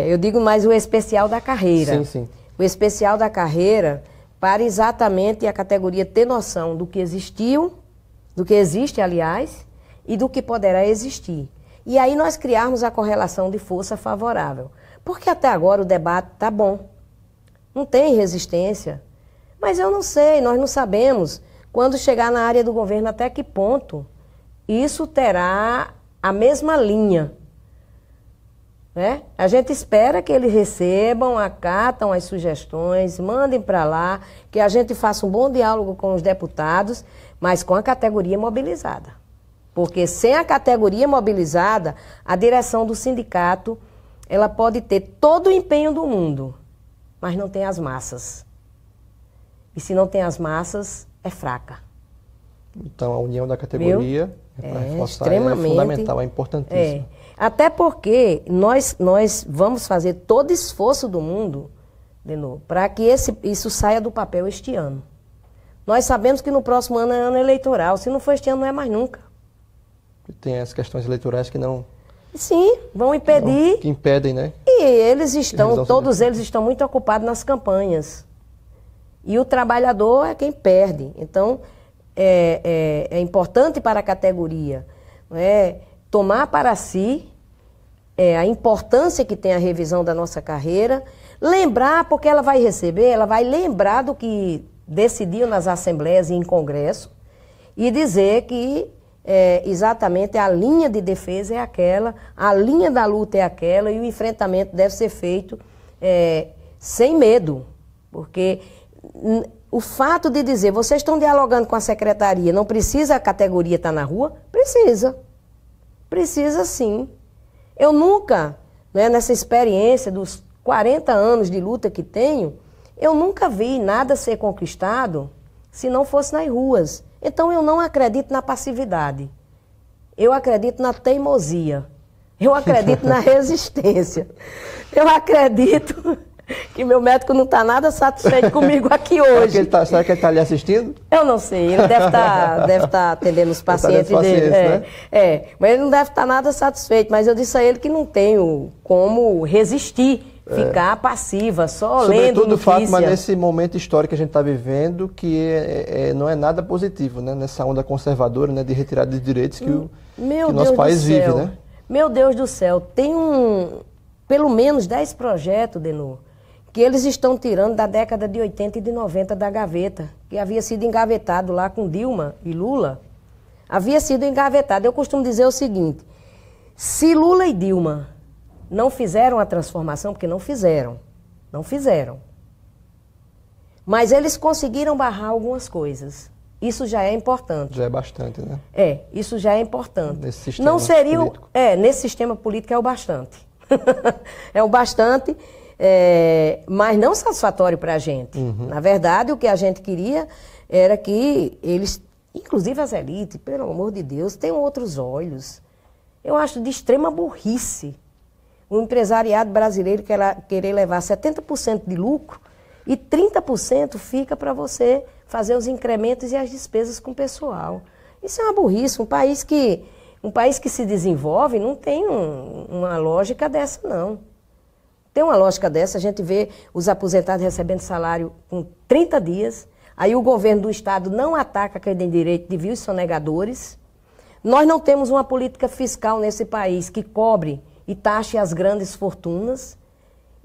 Eu digo mais o especial da carreira. Sim, sim. O especial da carreira para exatamente a categoria ter noção do que existiu, do que existe, aliás, e do que poderá existir. E aí nós criarmos a correlação de força favorável. Porque até agora o debate está bom. Não tem resistência. Mas eu não sei, nós não sabemos, quando chegar na área do governo, até que ponto isso terá a mesma linha. Né? A gente espera que eles recebam, acatam as sugestões, mandem para lá, que a gente faça um bom diálogo com os deputados, mas com a categoria mobilizada. Porque sem a categoria mobilizada, a direção do sindicato, ela pode ter todo o empenho do mundo, mas não tem as massas. E se não tem as massas, é fraca. Então, a união da categoria extremamente, é fundamental, é importantíssimo. Até porque nós vamos fazer todo esforço do mundo, para que isso saia do papel este ano. Nós sabemos que no próximo ano é ano eleitoral. Se não for este ano, não é mais nunca. Tem as questões eleitorais que não... Sim, vão impedir. Que impedem, né? E todos eles estão muito ocupados nas campanhas. E o trabalhador é quem perde. Então, é importante para a categoria tomar para si a importância que tem a revisão da nossa carreira, lembrar, porque ela vai receber, ela vai lembrar do que decidiu nas assembleias e em congresso, e dizer que exatamente a linha de defesa é aquela, a linha da luta é aquela, e o enfrentamento deve ser feito sem medo, porque o fato de dizer, vocês estão dialogando com a secretaria, não precisa a categoria estar na rua? Precisa. Precisa sim. Eu nunca, nessa experiência dos 40 anos de luta que tenho, eu nunca vi nada ser conquistado se não fosse nas ruas. Então eu não acredito na passividade. Eu acredito na teimosia. Eu acredito na resistência. Eu acredito que meu médico não está nada satisfeito comigo aqui hoje. Será que ele está ali assistindo? Eu não sei, ele deve estar atendendo os pacientes dele. Né? Mas ele não deve estar nada satisfeito, mas eu disse a ele que não tenho como resistir, ficar passiva, só lendo notícia. Sobretudo, Fátima, nesse momento histórico que a gente está vivendo, que não é nada positivo, né? Nessa onda conservadora, né? De retirada de direitos que o nosso país vive, né? Meu Deus do céu, tem pelo menos 10 projetos, Denô, que eles estão tirando da década de 80 e de 90 da gaveta, que havia sido engavetado lá com Dilma e Lula, havia sido engavetado. Eu costumo dizer o seguinte, se Lula e Dilma não fizeram a transformação, porque não fizeram, mas eles conseguiram barrar algumas coisas. Isso já é importante. Já é bastante, né? Isso já é importante. Nesse sistema político. Nesse sistema político é o bastante. É o bastante, mas não satisfatório para a gente. Na verdade, o que a gente queria era que eles, inclusive as elites, pelo amor de Deus, tenham outros olhos. Eu acho de extrema burrice o empresariado brasileiro querer levar 70% de lucro e 30% fica para você fazer os incrementos e as despesas com o pessoal. Isso é uma burrice. Um país que se desenvolve não tem uma lógica dessa, não. Tem uma lógica dessa, a gente vê os aposentados recebendo salário com 30 dias, aí o governo do estado não ataca quem tem direito de vir os sonegadores. Nós não temos uma política fiscal nesse país que cobre e taxe as grandes fortunas.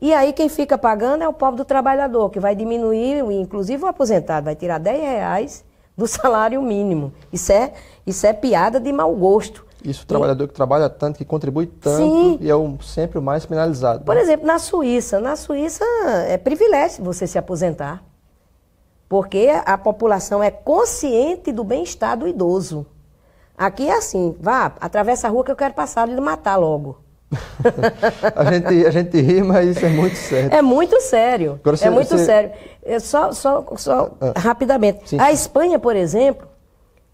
E aí quem fica pagando é o pobre do trabalhador, que vai diminuir, inclusive o aposentado, vai tirar R$10 do salário mínimo. Isso é piada de mau gosto. Isso, o trabalhador que trabalha tanto, que contribui tanto, sim, e é sempre o mais penalizado. Por exemplo, na Suíça é privilégio você se aposentar, porque a população é consciente do bem-estar do idoso. Aqui é assim, vá, atravessa a rua que eu quero passar e lhe matar logo. a gente ri, mas isso é muito sério. É muito sério. Agora, é muito sério. Só rapidamente. Sim. A Espanha, por exemplo,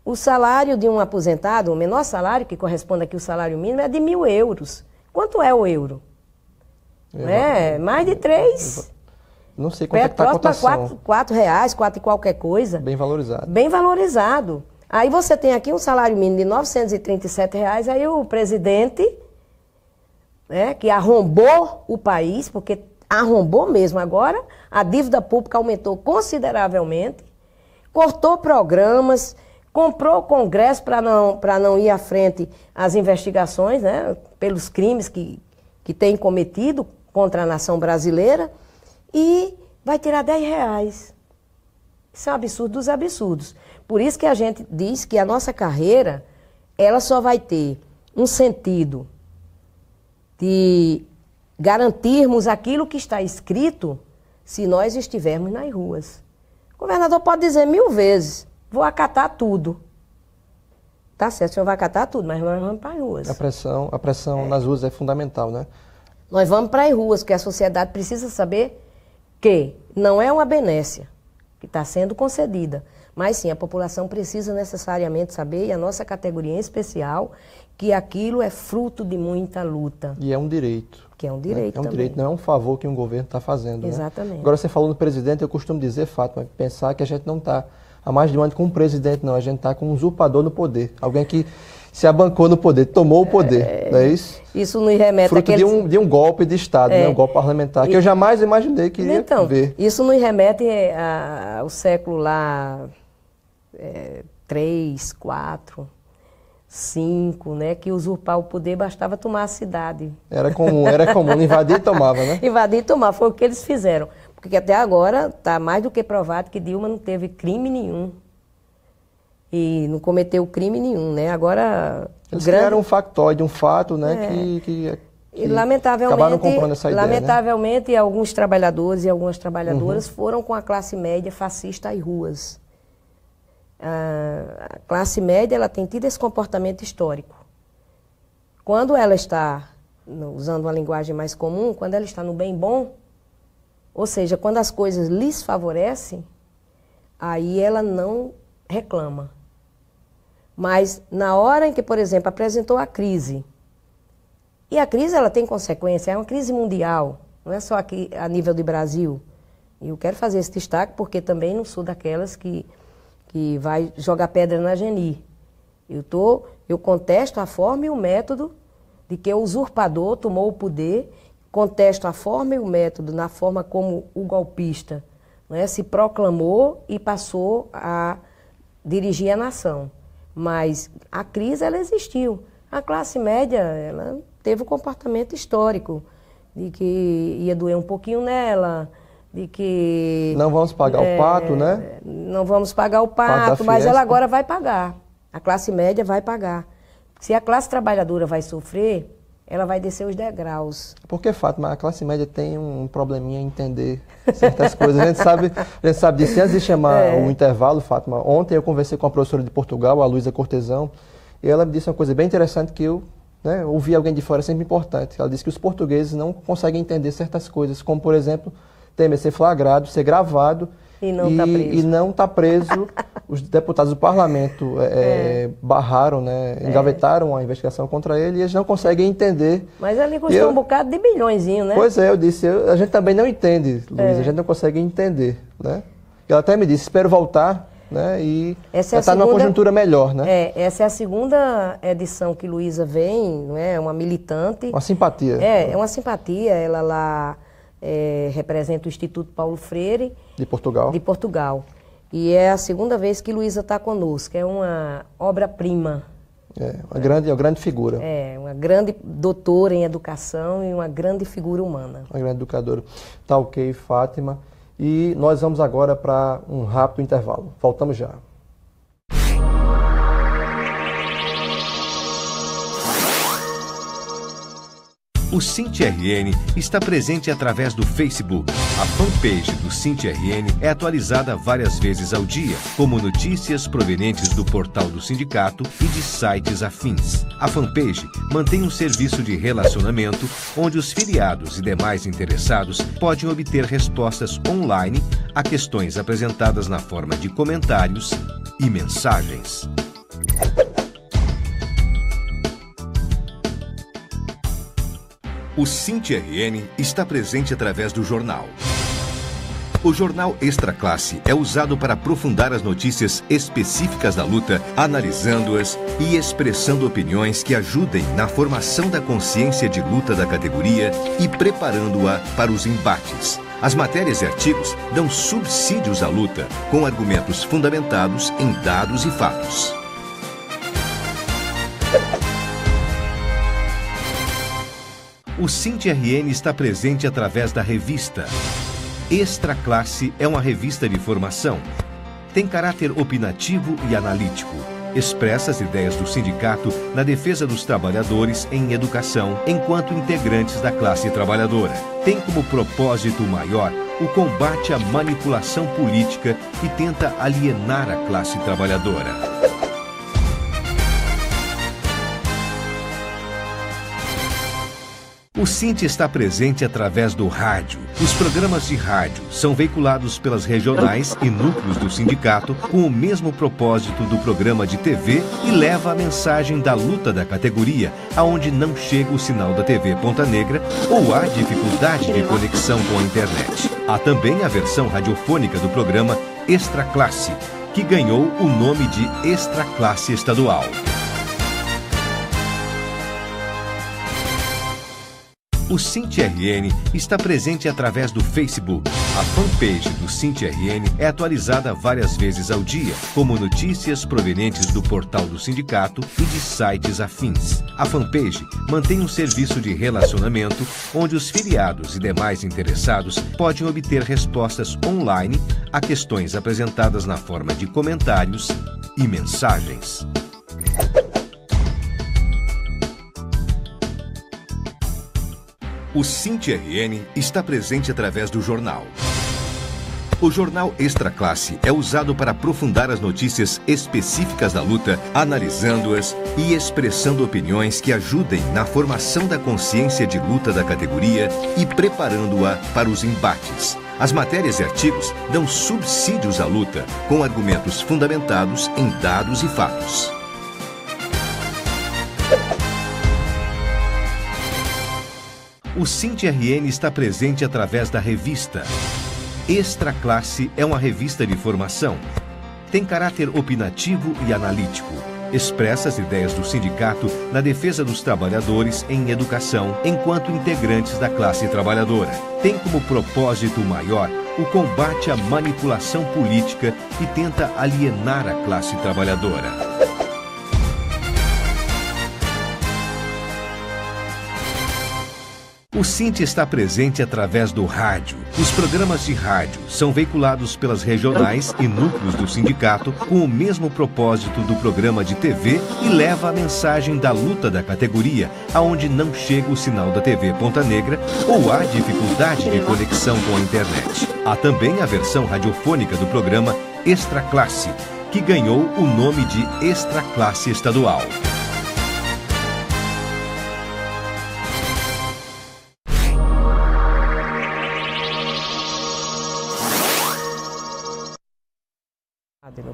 o salário de um aposentado, o menor salário, que corresponde aqui ao salário mínimo, é de 1.000 euros. Quanto é o euro? Mais de 3. Não sei quanto é que está a cotação. R$4, 4 e qualquer coisa. Bem valorizado. Bem valorizado. Aí você tem aqui um salário mínimo de R$937, aí o presidente, que arrombou o país, porque arrombou mesmo agora, a dívida pública aumentou consideravelmente, cortou programas, comprou o Congresso para não ir à frente as investigações, pelos crimes que tem cometido contra a nação brasileira, e vai tirar R$10. Isso é um absurdo dos absurdos. Por isso que a gente diz que a nossa carreira, ela só vai ter um sentido de garantirmos aquilo que está escrito se nós estivermos nas ruas. O governador pode dizer 1000 vezes, vou acatar tudo. Tá certo, o senhor vai acatar tudo, mas nós vamos para as ruas. A pressão nas ruas é fundamental, né? Nós vamos para as ruas, porque a sociedade precisa saber que não é uma benécia que está sendo concedida, mas sim, a população precisa necessariamente saber, e a nossa categoria em especial, que aquilo é fruto de muita luta. E é um direito. Que é um direito também. Direito, não é um favor que um governo está fazendo. Exatamente. Né? Agora, você falou no presidente, eu costumo dizer, Fátima, pensar que a gente não está há mais de um ano com um presidente, não. A gente está com um usurpador no poder. Alguém que se abancou no poder, tomou o poder, não é isso? Isso nos remete fruto de um golpe de Estado, um golpe parlamentar, que eu jamais imaginei que iria ver. Isso nos remete ao século lá 3, 4, 5, que usurpar o poder bastava tomar a cidade. Era comum, invadir e tomava, né? Invadir e tomar, foi o que eles fizeram. Porque até agora está mais do que provado que Dilma não teve crime nenhum. E não cometeu crime nenhum, Agora... Eles criaram um factoide, um fato, que acabaram comprando essa ideia. Lamentavelmente, alguns trabalhadores e algumas trabalhadoras foram com a classe média fascista às ruas. A classe média, ela tem tido esse comportamento histórico. Quando ela está, usando uma linguagem mais comum, quando ela está no bem bom, ou seja, quando as coisas lhes favorecem, aí ela não reclama. Mas na hora em que, por exemplo, apresentou a crise, e a crise ela tem consequência, é uma crise mundial, não é só aqui a nível do Brasil. E eu quero fazer esse destaque porque também não sou daquelas que vai jogar pedra na geni. Eu contesto a forma e o método de que o usurpador tomou o poder, contesto a forma e o método na forma como o golpista se proclamou e passou a dirigir a nação. Mas a crise, ela existiu. A classe média, ela teve um comportamento histórico, de que ia doer um pouquinho nela, de que... Não vamos pagar o pato, Não vamos pagar o pato, mas ela agora vai pagar. A classe média vai pagar. Se a classe trabalhadora vai sofrer, ela vai descer os degraus. Porque, Fátima, a classe média tem um probleminha em entender certas coisas. A gente sabe disso. Antes de chamar o intervalo, Fátima, ontem eu conversei com a professora de Portugal, a Luísa Cortesão, e ela me disse uma coisa bem interessante que eu né? Ouvir alguém de fora é sempre importante. Ela disse que os portugueses não conseguem entender certas coisas, como, por exemplo, Temer ser flagrado, ser gravado e não tá preso. Os deputados do parlamento barraram, né, engavetaram a investigação contra ele e eles não conseguem entender. Mas ali custou um bocado de bilhõezinho, né? Pois é, eu disse, a gente também não entende, Luiz, a gente não consegue entender, né? Ela até me disse, espero voltar, né, e estar numa conjuntura melhor, né? Essa é a segunda edição que Luísa vem, não é? Uma militante. Uma simpatia. É uma simpatia, ela lá representa o Instituto Paulo Freire. De Portugal. De Portugal. E é a segunda vez que Luísa está conosco. É uma obra-prima. Uma grande figura. Uma grande doutora em educação e uma grande figura humana. Uma grande educadora. Tá ok, Fátima. E nós vamos agora para um rápido intervalo. Voltamos já. O SINT-RN está presente através do Facebook. A fanpage do SINT-RN é atualizada várias vezes ao dia, como notícias provenientes do portal do sindicato e de sites afins. A fanpage mantém um serviço de relacionamento onde os filiados e demais interessados podem obter respostas online a questões apresentadas na forma de comentários e mensagens. O SINT-RN está presente através do jornal. O jornal Extra Classe é usado para aprofundar as notícias específicas da luta, analisando-as e expressando opiniões que ajudem na formação da consciência de luta da categoria e preparando-a para os embates. As matérias e artigos dão subsídios à luta, com argumentos fundamentados em dados e fatos. O SINT-RN está presente através da revista. Extra Classe é uma revista de formação. Tem caráter opinativo e analítico. Expressa as ideias do sindicato na defesa dos trabalhadores em educação, enquanto integrantes da classe trabalhadora. Tem como propósito maior o combate à manipulação política e tenta alienar a classe trabalhadora. O SINT está presente através do rádio. Os programas de rádio são veiculados pelas regionais e núcleos do sindicato com o mesmo propósito do programa de TV e leva a mensagem da luta da categoria aonde não chega o sinal da TV Ponta Negra ou há dificuldade de conexão com a internet. Há também a versão radiofônica do programa Extra Classe, que ganhou o nome de Extra Classe Estadual. O SINT-RN está presente através do Facebook. A fanpage do SINT-RN é atualizada várias vezes ao dia, como notícias provenientes do portal do sindicato e de sites afins. A fanpage mantém um serviço de relacionamento onde os filiados e demais interessados podem obter respostas online a questões apresentadas na forma de comentários e mensagens. O SINT-RN está presente através do jornal. O jornal Extra Classe é usado para aprofundar as notícias específicas da luta, analisando-as e expressando opiniões que ajudem na formação da consciência de luta da categoria e preparando-a para os embates. As matérias e artigos dão subsídios à luta, com argumentos fundamentados em dados e fatos. O SINT-RN está presente através da revista. Extra Classe é uma revista de formação. Tem caráter opinativo e analítico. Expressa as ideias do sindicato na defesa dos trabalhadores em educação, enquanto integrantes da classe trabalhadora. Tem como propósito maior o combate à manipulação política e tenta alienar a classe trabalhadora. O SINT está presente através do rádio. Os programas de rádio são veiculados pelas regionais e núcleos do sindicato com o mesmo propósito do programa de TV e leva a mensagem da luta da categoria aonde não chega o sinal da TV Ponta Negra ou há dificuldade de conexão com a internet. Há também a versão radiofônica do programa Extra Classe, que ganhou o nome de Extra Classe Estadual.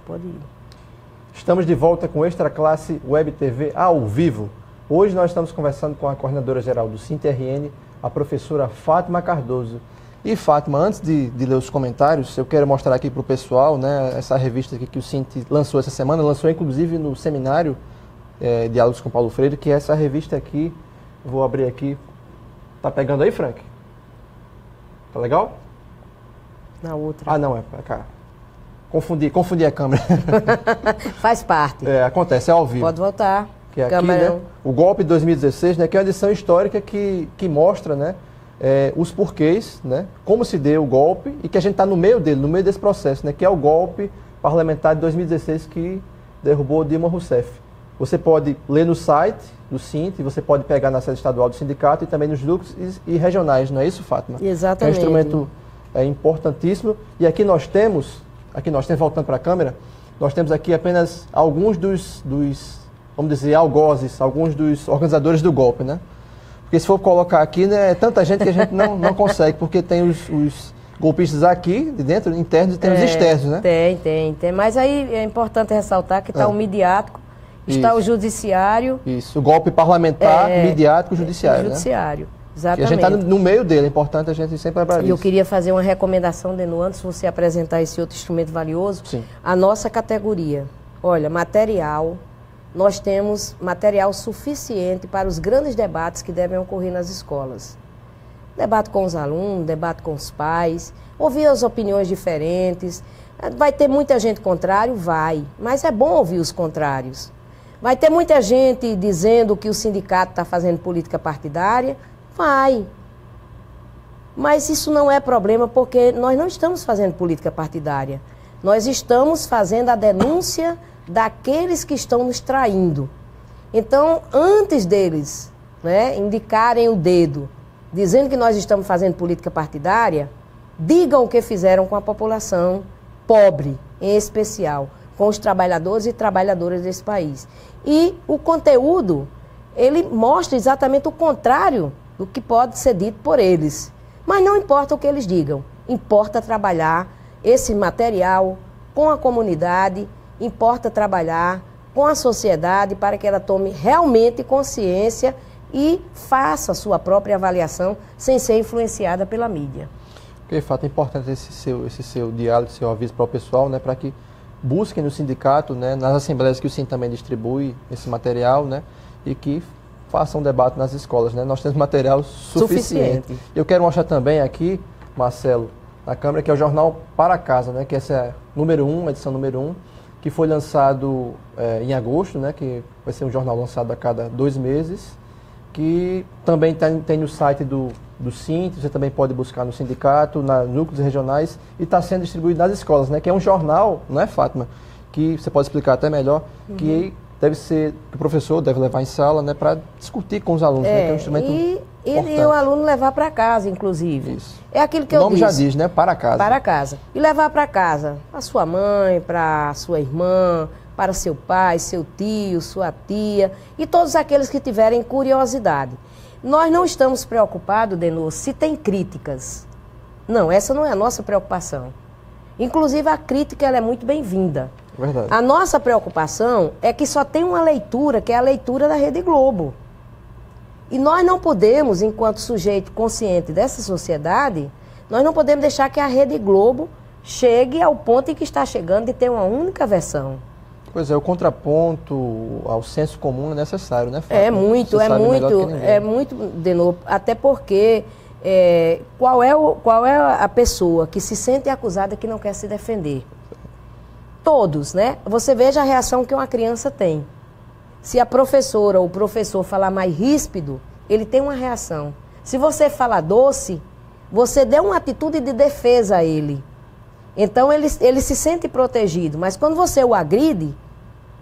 pode ir. Estamos de volta com Extra Classe Web TV ao vivo. Hoje nós estamos conversando com a coordenadora-geral do SINT-RN, a professora Fátima Cardoso. E Fátima, antes de ler os comentários, eu quero mostrar aqui para o pessoal, né, essa revista aqui que o SINT lançou essa semana, lançou inclusive no seminário Diálogos com Paulo Freire, que é essa revista aqui. Vou abrir aqui. Tá pegando aí, Frank? Tá legal? Na outra. Ah, não, é pra cá. Confundi a câmera. Faz parte. Acontece, é ao vivo. Pode voltar. Que é aqui, né, o golpe de 2016, né, que é uma edição histórica que mostra, né, os porquês, né, como se deu o golpe e que a gente está no meio dele, no meio desse processo, né, que é o golpe parlamentar de 2016 que derrubou Dilma Rousseff. Você pode ler no site do SINT, você pode pegar na sede estadual do sindicato e também nos núcleos e regionais, não é isso, Fátima? Exatamente. É um instrumento importantíssimo. E aqui nós temos, voltando para a câmera, nós temos aqui apenas alguns dos vamos dizer, algozes, alguns dos organizadores do golpe, né? Porque se for colocar aqui, né, é tanta gente que a gente não consegue, porque tem os golpistas aqui, de dentro, internos, e tem os externos, né? Tem. Mas aí é importante ressaltar que está o midiático, está o judiciário. Isso, o golpe parlamentar, midiático, judiciário, judiciário, né? Exatamente. E a gente está no meio dele, é importante a gente sempre lembrar disso. E eu queria fazer uma recomendação, Denô, antes de você apresentar esse outro instrumento valioso. Sim. A nossa categoria. Olha, material... Nós temos material suficiente para os grandes debates que devem ocorrer nas escolas. Debate com os alunos, debate com os pais, ouvir as opiniões diferentes. Vai ter muita gente contrária? Vai, mas é bom ouvir os contrários. Vai ter muita gente dizendo que o sindicato está fazendo política partidária? Vai. Mas isso não é problema, porque nós não estamos fazendo política partidária. Nós estamos fazendo a denúncia daqueles que estão nos traindo. Então, antes deles, né, indicarem o dedo, dizendo que nós estamos fazendo política partidária, digam o que fizeram com a população pobre, em especial, com os trabalhadores e trabalhadoras desse país. E o conteúdo, ele mostra exatamente o contrário do que pode ser dito por eles. Mas não importa o que eles digam, importa trabalhar esse material com a comunidade, importa trabalhar com a sociedade para que ela tome realmente consciência e faça a sua própria avaliação sem ser influenciada pela mídia. De fato, é importante esse seu diálogo, seu aviso para o pessoal, né, para que busquem no sindicato, né, nas assembleias que o SINT também distribui esse material, né, e que façam um debate nas escolas, né. Nós temos material suficiente. Eu quero mostrar também aqui, Marcelo, na câmera, que é o jornal Para Casa, né, que essa é a edição número 1, que foi lançado em agosto, né, que vai ser um jornal lançado a cada 2 meses, que também tem no site do SINT, você também pode buscar no sindicato, nos núcleos regionais, e está sendo distribuído nas escolas, né, que é um jornal, não é, Fátima? Que você pode explicar até melhor, que que o professor deve levar em sala, né, para discutir com os alunos, né, que é um instrumento e o aluno levar para casa, inclusive. Isso. É aquilo que eu disse. O nome já diz, né? Para casa. Para casa. E levar para casa a sua mãe, para a sua irmã, para seu pai, seu tio, sua tia e todos aqueles que tiverem curiosidade. Nós não estamos preocupados, Denô, se tem críticas. Não, essa não é a nossa preocupação. Inclusive, a crítica ela é muito bem-vinda. Verdade. A nossa preocupação é que só tem uma leitura, que é a leitura da Rede Globo. E nós não podemos, enquanto sujeito consciente dessa sociedade, nós não podemos deixar que a Rede Globo chegue ao ponto em que está chegando de ter uma única versão. Pois é, o contraponto ao senso comum é necessário, né, Fábio? É muito, Denô, até porque qual é a pessoa que se sente acusada que não quer se defender? Todos, né? Você veja a reação que uma criança tem. Se a professora ou o professor falar mais ríspido, ele tem uma reação. Se você falar doce, você deu uma atitude de defesa a ele. Então ele se sente protegido, mas quando você o agride,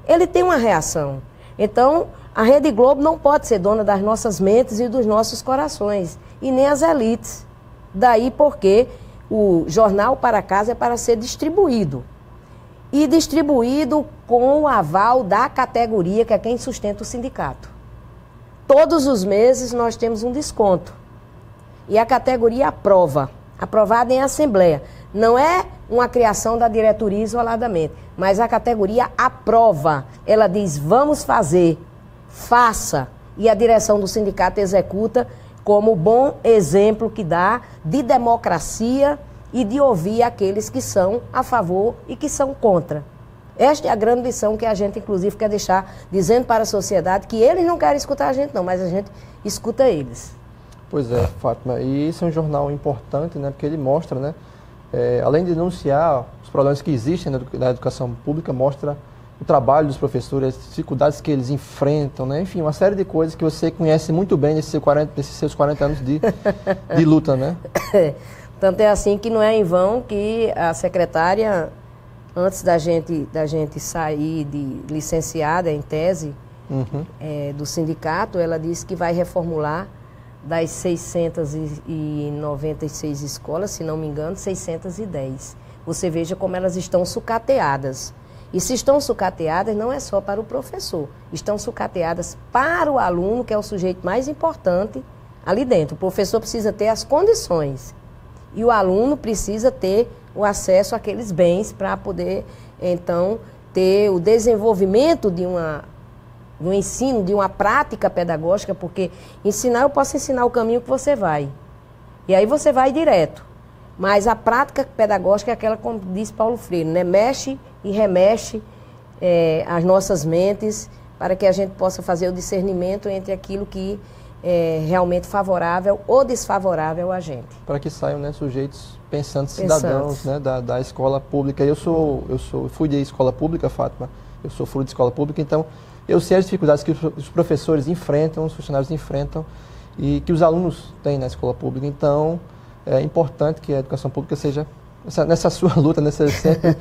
ele tem uma reação. Então a Rede Globo não pode ser dona das nossas mentes e dos nossos corações, e nem as elites. Daí porque o jornal Para Casa é para ser distribuído. E distribuído com o aval da categoria, que é quem sustenta o sindicato. Todos os meses nós temos um desconto. E a categoria aprova, aprovada em assembleia. Não é uma criação da diretoria isoladamente. Mas a categoria aprova, ela diz, vamos fazer, faça. E a direção do sindicato executa como bom exemplo que dá de democracia e de ouvir aqueles que são a favor e que são contra. Esta é a grande lição que a gente, inclusive, quer deixar, dizendo para a sociedade que eles não querem escutar a gente, não, mas a gente escuta eles. Pois é, Fátima, e isso é um jornal importante, né, porque ele mostra, né, além de denunciar os problemas que existem na educação pública, mostra o trabalho dos professores, as dificuldades que eles enfrentam, né, enfim, uma série de coisas que você conhece muito bem nesses seus 40 anos de luta, né? Tanto é assim que não é em vão que a secretária, antes da gente sair de licenciada em tese do sindicato, ela disse que vai reformular das 696 escolas, se não me engano, 610. Você veja como elas estão sucateadas. E se estão sucateadas, não é só para o professor, estão sucateadas para o aluno, que é o sujeito mais importante ali dentro. O professor precisa ter as condições e o aluno precisa ter o acesso àqueles bens para poder, então, ter o desenvolvimento de um ensino, de uma prática pedagógica, porque ensinar, eu posso ensinar o caminho que você vai. E aí você vai direto. Mas a prática pedagógica é aquela, como diz Paulo Freire, né? Mexe e remexe as nossas mentes para que a gente possa fazer o discernimento entre aquilo que é realmente favorável ou desfavorável a gente. Para que saiam, né, sujeitos pensantes, cidadãos, né, da escola pública. Eu fui de escola pública, Fátima, eu sou fruto de escola pública, então eu sei as dificuldades que os professores enfrentam, os funcionários enfrentam e que os alunos têm na escola pública. Então, é importante que a educação pública seja, nessa sua luta, seja sempre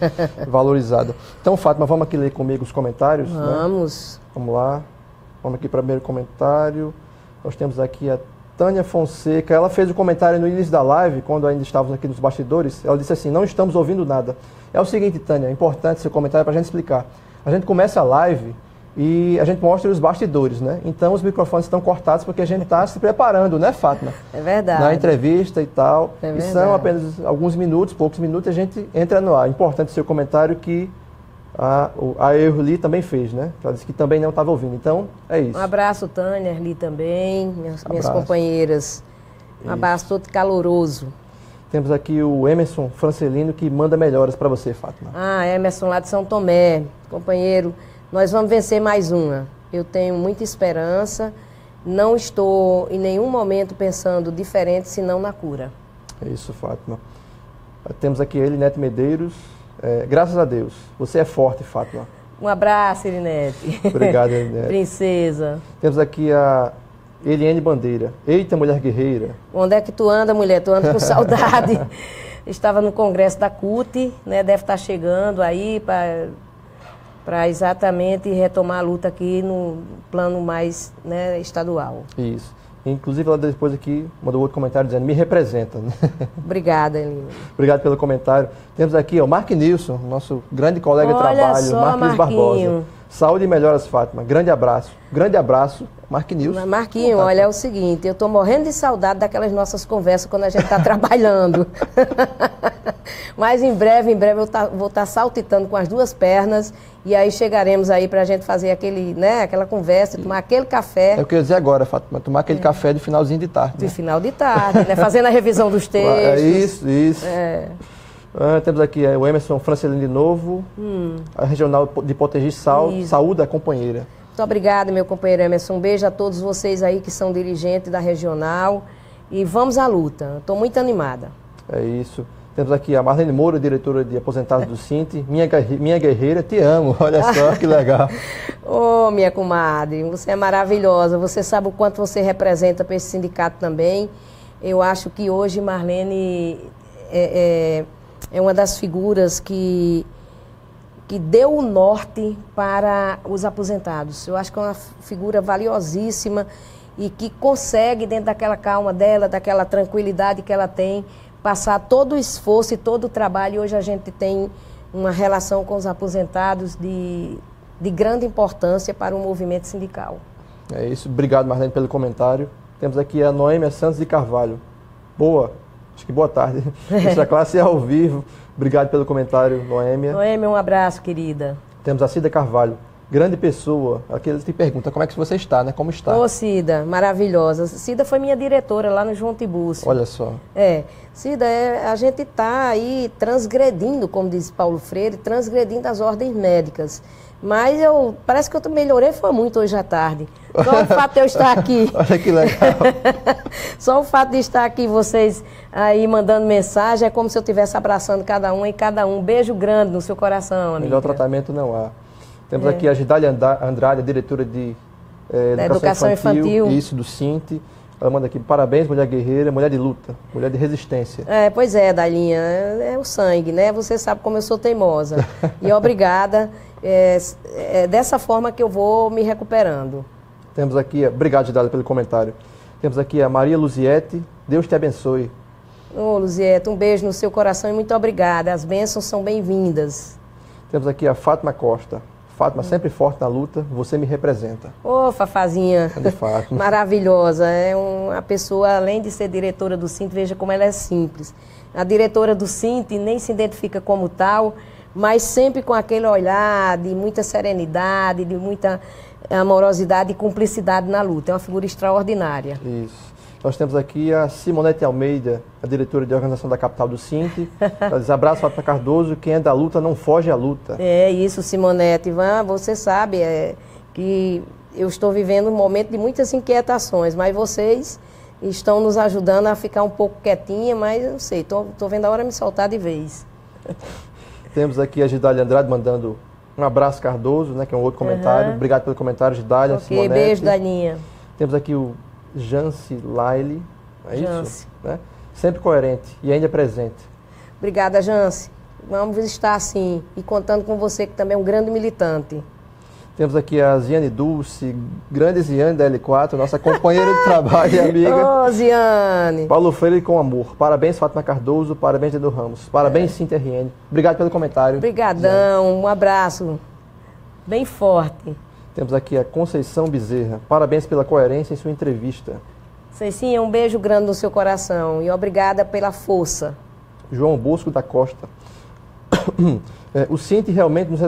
valorizada. Então, Fátima, vamos aqui ler comigo os comentários? Vamos. Né? Vamos lá. Vamos aqui para o primeiro comentário. Nós temos aqui a Tânia Fonseca. Ela fez o comentário no início da live, quando ainda estávamos aqui nos bastidores. Ela disse assim, não estamos ouvindo nada. É o seguinte, Tânia, é importante seu comentário para a gente explicar. A gente começa a live e a gente mostra os bastidores, né? Então os microfones estão cortados porque a gente está se preparando, né, Fátima? É verdade. Na entrevista e tal. É verdade. E são apenas alguns minutos, poucos minutos, e a gente entra no ar. Importante seu comentário que a Erli também fez, né? Ela disse que também não estava ouvindo. Então, é isso. Um abraço, Tânia, Erli também, minhas companheiras. Um abraço todo caloroso. Temos aqui o Emerson Francelino, que manda melhoras para você, Fátima. Emerson lá de São Tomé. Companheiro, nós vamos vencer mais uma. Eu tenho muita esperança. Não estou em nenhum momento pensando diferente, senão na cura. É isso, Fátima. Temos aqui ele, Neto Medeiros. Graças a Deus. Você é forte, Fátima. Um abraço, Elinete. Obrigado, Elinete. Princesa. Temos aqui a Eliane Bandeira. Eita, mulher guerreira. Onde é que tu anda, mulher? Tu anda com saudade. Estava no congresso da CUT, né? Deve estar chegando aí para exatamente retomar a luta aqui no plano mais, né, estadual. Isso. Inclusive, ela depois aqui mandou outro comentário dizendo, me representa. Obrigada, Elinho. Obrigado pelo comentário. Temos aqui o Mark Nilson, nosso grande colega de trabalho, Marquinhos Barbosa. Saúde e melhoras, Fátima. Grande abraço. Grande abraço, Mark Nilson. Marquinhos, olha, é o seguinte, eu estou morrendo de saudade daquelas nossas conversas quando a gente está trabalhando. Mas em breve eu vou estar saltitando com as duas pernas e aí chegaremos aí para a gente fazer aquela conversa, tomar aquele café. É o que eu ia dizer agora, Fátima, tomar aquele café de finalzinho de tarde. De final de tarde, né? Fazendo a revisão dos textos. Isso. Temos aqui o Emerson Francelino de novo, a Regional de Potengi saúde a companheira. Muito obrigada, meu companheiro Emerson. Um beijo a todos vocês aí que são dirigentes da Regional e vamos à luta. Estou muito animada. É isso. Temos aqui a Marlene Moura, diretora de aposentados do Sinti. Minha guerreira, te amo. Olha só que legal. Minha comadre, você é maravilhosa. Você sabe o quanto você representa para esse sindicato também. Eu acho que hoje Marlene é uma das figuras que deu o norte para os aposentados. Eu acho que é uma figura valiosíssima e que consegue, dentro daquela calma dela, daquela tranquilidade que ela tem, passar todo o esforço e todo o trabalho. E hoje a gente tem uma relação com os aposentados de grande importância para o movimento sindical. É isso. Obrigado, Marlene, pelo comentário. Temos aqui a Noêmia Santos de Carvalho. Boa. Acho que boa tarde. Extra Classe é ao vivo. Obrigado pelo comentário, Noêmia. Noêmia, um abraço, querida. Temos a Cida Carvalho. Grande pessoa. Aqui ele te pergunta como é que você está, né? Como está? Ô, Cida, maravilhosa. Cida foi minha diretora lá no João Tibúrcio. Olha só. Cida, a gente está aí transgredindo, como diz Paulo Freire, transgredindo as ordens médicas. Mas parece que eu melhorei, foi muito hoje à tarde. Só o fato de eu estar aqui. Olha que legal. Só o fato de estar aqui, vocês aí mandando mensagem, é como se eu estivesse abraçando cada um e cada um. Beijo grande no seu coração, amiga. Melhor tratamento não há. Temos aqui a Gidália Andrade, diretora de Educação Infantil. Isso, do Cinti. Ela manda aqui, parabéns, mulher guerreira, mulher de luta, mulher de resistência. Pois é, Dalinha, é o sangue, né? Você sabe como eu sou teimosa. E obrigada, é dessa forma que eu vou me recuperando. Temos aqui, obrigado, Gidália, pelo comentário. Temos aqui a Maria Luziete, Deus te abençoe. Ô, Luziete, um beijo no seu coração e muito obrigada. As bênçãos são bem-vindas. Temos aqui a Fátima Costa. Fátima, sempre forte na luta, você me representa. Ô, Fafazinha, Fátima. Maravilhosa. É uma pessoa, além de ser diretora do Cinti, veja como ela é simples. A diretora do Cinti nem se identifica como tal, mas sempre com aquele olhar de muita serenidade, de muita amorosidade e cumplicidade na luta. É uma figura extraordinária. Isso. Nós temos aqui a Simonete Almeida, a diretora de organização da capital do Cinti. Ela diz, abraço, Fátima Cardoso, quem é da luta não foge à luta. É isso, Simonete. Você sabe que eu estou vivendo um momento de muitas inquietações, mas vocês estão nos ajudando a ficar um pouco quietinha, mas eu não sei, estou vendo a hora de me soltar de vez. Temos aqui a Gidália Andrade mandando um abraço, Cardoso, né, que é um outro comentário. Obrigado pelo comentário, Gidália, Simonete. Beijo, Dalinha. Temos aqui o Jance Laile, é Jance. Isso? Né? Sempre coerente e ainda presente. Obrigada, Jance. Vamos estar assim e contando com você, que também é um grande militante. Temos aqui a Ziane Dulce, grande Ziane da L4, nossa companheira de trabalho e amiga. Ô, Ziane. Paulo Freire com amor. Parabéns, Fátima Cardoso. Parabéns, Edu Ramos. Parabéns, Cinti RN. Obrigado pelo comentário. Obrigadão. Ziane. Um abraço bem forte. Temos aqui a Conceição Bezerra. Parabéns pela coerência em sua entrevista. Ceicinha, um beijo grande no seu coração e obrigada pela força. João Bosco da Costa. O Cinti realmente nos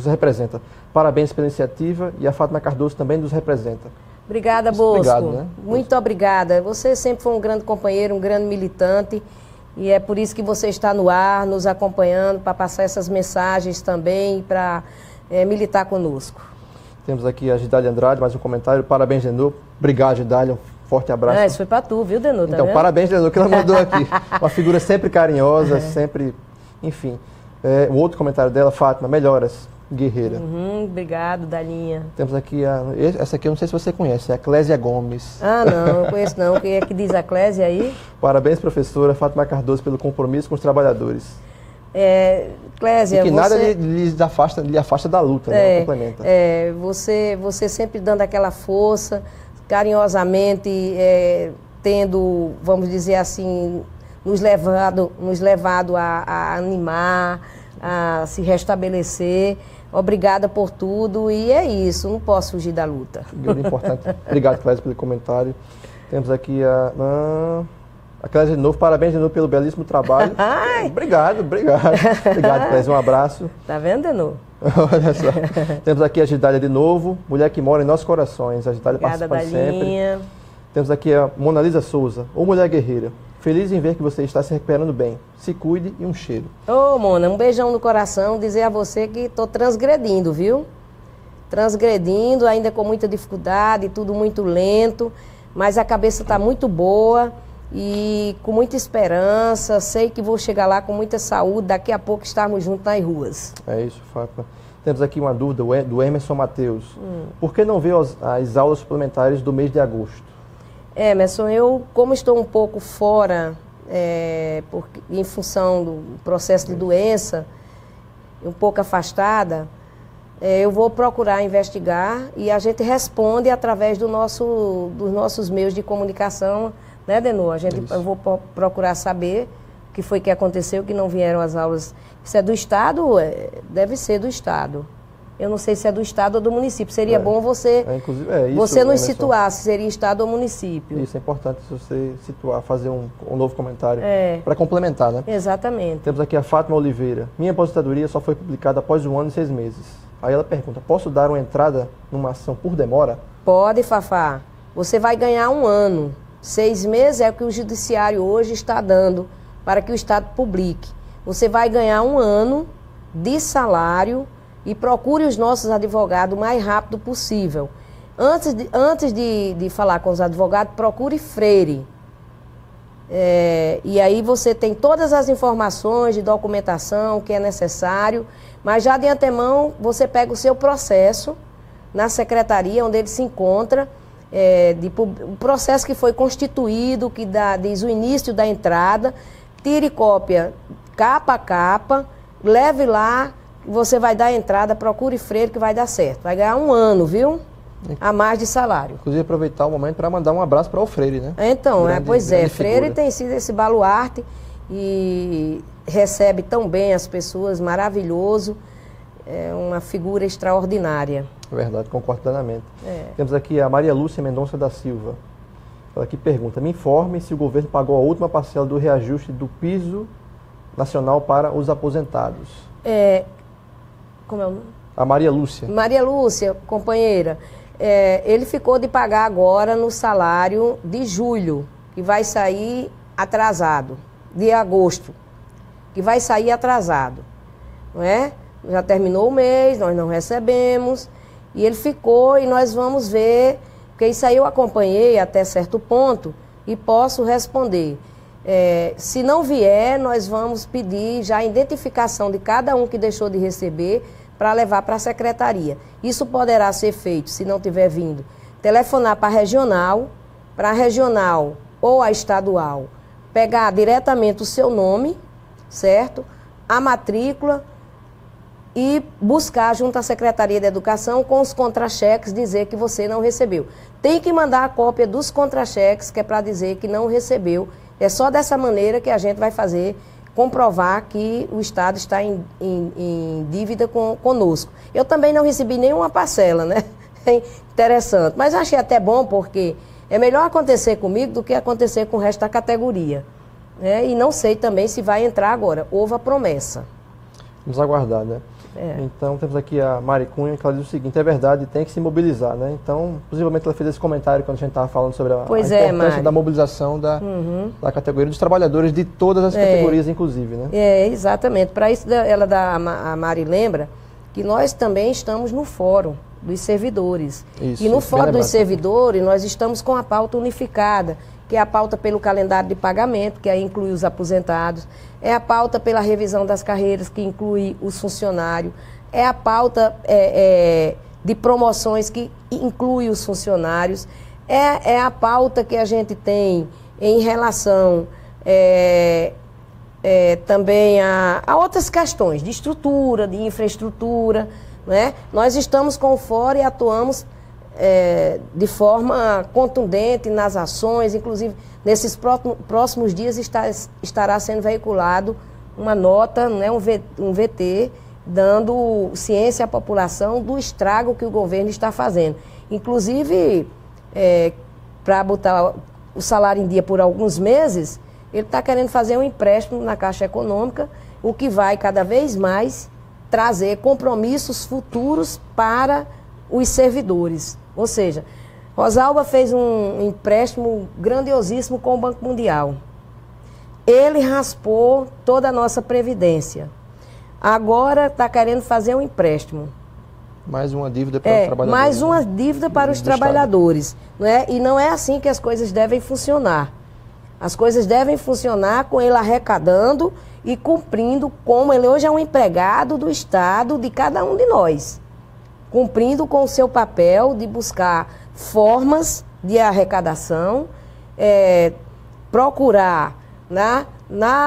representa. Parabéns pela iniciativa e a Fátima Cardoso também nos representa. Obrigada, Bosco. Obrigado, né? Muito obrigada. Você sempre foi um grande companheiro, um grande militante e é por isso que você está no ar, nos acompanhando, para passar essas mensagens também, para militar conosco. Temos aqui a Gidália Andrade, mais um comentário. Parabéns, Denô. Obrigado, Gidália. Um forte abraço. Isso foi para tu, viu, Denô? Então, parabéns, Denô, que ela mandou aqui. Uma figura sempre carinhosa, sempre... Enfim. O outro comentário dela, Fátima, melhoras, guerreira. Obrigado, Dalinha. Temos aqui essa aqui eu não sei se você conhece, é a Clésia Gomes. Ah, não conheço não. Quem é que diz a Clésia aí? Parabéns, professora Fátima Cardoso, pelo compromisso com os trabalhadores. Clésia, e que nada lhe afasta da luta, né? Complementa. Você sempre dando aquela força, carinhosamente, tendo, vamos dizer assim, nos levado a animar, a se restabelecer. Obrigada por tudo e é isso, não posso fugir da luta. Importante. Obrigado, Clésia, pelo comentário. Temos aqui a Clésia de novo, parabéns de novo pelo belíssimo trabalho. Obrigado. Obrigado, Clésia, um abraço. Tá vendo, Denô? Olha só. Temos aqui a Gidália de novo, mulher que mora em nossos corações. A Gidália participa sempre. Temos aqui a Mona Lisa Souza, ou mulher guerreira. Feliz em ver que você está se recuperando bem. Se cuide e um cheiro. Ô, Mona, um beijão no coração. Dizer a você que estou transgredindo, viu? Transgredindo, ainda com muita dificuldade, tudo muito lento. Mas a cabeça está muito boa e com muita esperança. Sei que vou chegar lá com muita saúde. Daqui a pouco estarmos juntos nas ruas. É isso, Fátima. Temos aqui uma dúvida do Emerson Matheus. Por que não veio as aulas suplementares do mês de agosto? Emerson, eu, como estou um pouco fora, em função do processo de doença, um pouco afastada, eu vou procurar investigar e a gente responde através dos nossos meios de comunicação, né, Denô? Eu vou procurar saber o que foi que aconteceu, que não vieram as aulas. Isso é do Estado? Deve ser do Estado. Eu não sei se é do estado ou do município. Seria bom você, isso, você nos situar se seria estado ou município. Isso, é importante você situar, fazer um novo comentário para complementar, né? Exatamente. Temos aqui a Fátima Oliveira. Minha aposentadoria só foi publicada após 1 ano e 6 meses. Aí ela pergunta, posso dar uma entrada numa ação por demora? Pode, Fafá. Você vai ganhar 1 ano. 6 meses é o que o judiciário hoje está dando para que o Estado publique. Você vai ganhar 1 ano de salário e procure os nossos advogados o mais rápido possível. Antes de falar com os advogados, procure Freire. E aí você tem todas as informações de documentação que é necessário, mas já de antemão você pega o seu processo na secretaria onde ele se encontra, o processo que foi constituído, que diz o início da entrada, tire cópia capa a capa, leve lá, você vai dar a entrada, procure Freire que vai dar certo. Vai ganhar 1 ano, viu? A mais de salário. Inclusive aproveitar o momento para mandar um abraço para o Freire, né? Então, Freire tem sido esse baluarte e recebe tão bem as pessoas, maravilhoso, é uma figura extraordinária. É verdade, concordo plenamente. Temos aqui a Maria Lúcia Mendonça da Silva. Ela aqui pergunta, me informe se o governo pagou a última parcela do reajuste do piso nacional para os aposentados. Como é o nome? A Maria Lúcia. Maria Lúcia, companheira, ele ficou de pagar agora no salário de julho, que vai sair atrasado, de agosto, que vai sair atrasado, não é? Já terminou o mês, nós não recebemos, e ele ficou e nós vamos ver, porque isso aí eu acompanhei até certo ponto e posso responder. Se não vier, nós vamos pedir já a identificação de cada um que deixou de receber para levar para a secretaria. Isso poderá ser feito, se não tiver vindo, telefonar para a regional ou a estadual, pegar diretamente o seu nome, certo? A matrícula e buscar junto à Secretaria de Educação com os contra-cheques dizer que você não recebeu. Tem que mandar a cópia dos contra-cheques, que é para dizer que não recebeu. É só dessa maneira que a gente vai comprovar que o Estado está em dívida conosco. Eu também não recebi nenhuma parcela, né? É interessante. Mas achei até bom porque é melhor acontecer comigo do que acontecer com o resto da categoria. E não sei também se vai entrar agora. Houve a promessa. Vamos aguardar, né? Então, temos aqui a Mari Cunha, que ela diz o seguinte, é verdade, tem que se mobilizar, né? Então, possivelmente ela fez esse comentário quando a gente estava falando sobre a importância da mobilização da categoria dos trabalhadores de todas as categorias, inclusive, né? Exatamente. Para isso, a Mari lembra que nós também estamos no Fórum dos Servidores. Isso, e no Fórum dos Servidores, nós estamos com a pauta unificada, que é a pauta pelo calendário de pagamento, que aí inclui os aposentados, é a pauta pela revisão das carreiras, que inclui os funcionários, é a pauta de promoções, que inclui os funcionários, é a pauta que a gente tem em relação também a outras questões de estrutura, de infraestrutura, né? Nós estamos com o Fórum e atuamos de forma contundente nas ações, inclusive nesses próximos dias estará sendo veiculado uma nota, né, um VT, dando ciência à população do estrago que o governo está fazendo. Inclusive, para botar o salário em dia por alguns meses, ele está querendo fazer um empréstimo na Caixa Econômica, o que vai cada vez mais trazer compromissos futuros para os servidores. Ou seja, Rosalba fez um empréstimo grandiosíssimo com o Banco Mundial. Ele raspou toda a nossa previdência. Agora está querendo fazer um empréstimo. Mais uma dívida para os trabalhadores. Mais uma dívida para os trabalhadores. Não é? E não é assim que as coisas devem funcionar. As coisas devem funcionar com ele arrecadando e cumprindo, como ele hoje é um empregado do Estado, de cada um de nós. Cumprindo com o seu papel de buscar formas de arrecadação, procurar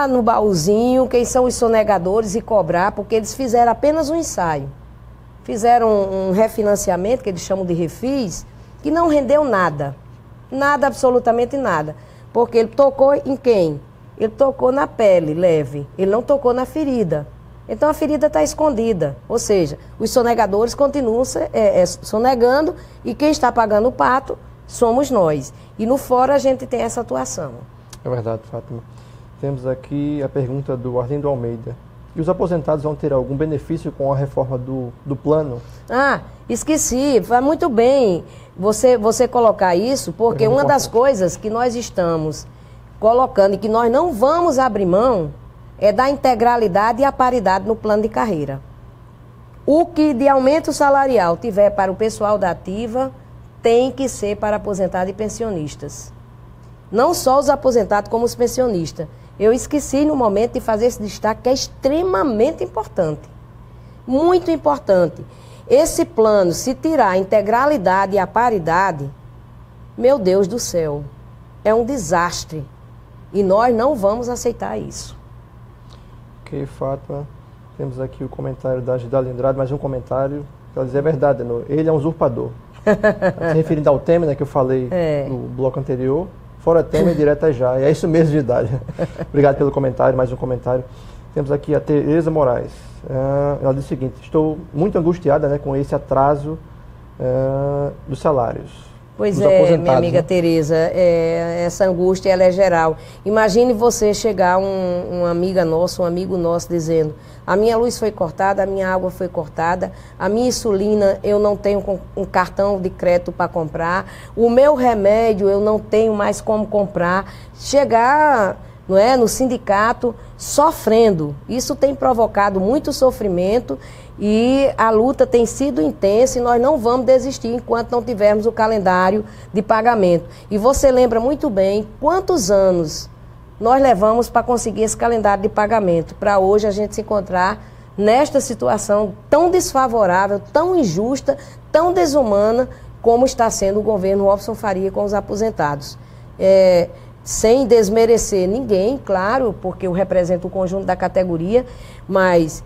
no baúzinho quem são os sonegadores e cobrar, porque eles fizeram apenas um ensaio. Fizeram um refinanciamento, que eles chamam de refis, que não rendeu nada. Nada, absolutamente nada. Porque ele tocou em quem? Ele tocou na pele leve, ele não tocou na ferida. Então a ferida está escondida, ou seja, os sonegadores continuam sonegando e quem está pagando o pato somos nós. E no fora a gente tem essa atuação. É verdade, Fátima. Temos aqui a pergunta do Arlindo Almeida. E os aposentados vão ter algum benefício com a reforma do plano? Ah, esqueci, vai muito bem você colocar isso, porque uma das coisas que nós estamos colocando e que nós não vamos abrir mão é da integralidade e a paridade no plano de carreira. O que de aumento salarial tiver para o pessoal da ativa, tem que ser para aposentados e pensionistas. Não só os aposentados, como os pensionistas. Eu esqueci no momento de fazer esse destaque, que é extremamente importante. Muito importante. Esse plano, se tirar a integralidade e a paridade, meu Deus do céu, é um desastre. E nós não vamos aceitar isso. Ok, Fátima. Temos aqui o comentário da Gidale Andrade, mais um comentário. Ela diz, é verdade, ele é um usurpador. Se referindo ao Temer, né, que eu falei no bloco anterior. Fora Temer, direta já. É isso mesmo, Gidale. Obrigado pelo comentário, mais um comentário. Temos aqui a Tereza Moraes. Ela diz o seguinte, estou muito angustiada, né, com esse atraso dos salários. Pois é, minha amiga, né? Tereza, essa angústia ela é geral. Imagine você chegar uma amiga nossa, um amigo nosso dizendo, a minha luz foi cortada, a minha água foi cortada, a minha insulina eu não tenho um cartão de crédito para comprar, o meu remédio eu não tenho mais como comprar. Chegar, não é, no sindicato sofrendo, isso tem provocado muito sofrimento. E a luta tem sido intensa e nós não vamos desistir enquanto não tivermos o calendário de pagamento. E você lembra muito bem quantos anos nós levamos para conseguir esse calendário de pagamento, para hoje a gente se encontrar nesta situação tão desfavorável, tão injusta, tão desumana, como está sendo o governo Robson Faria com os aposentados. Sem desmerecer ninguém, claro, porque eu represento o conjunto da categoria, mas...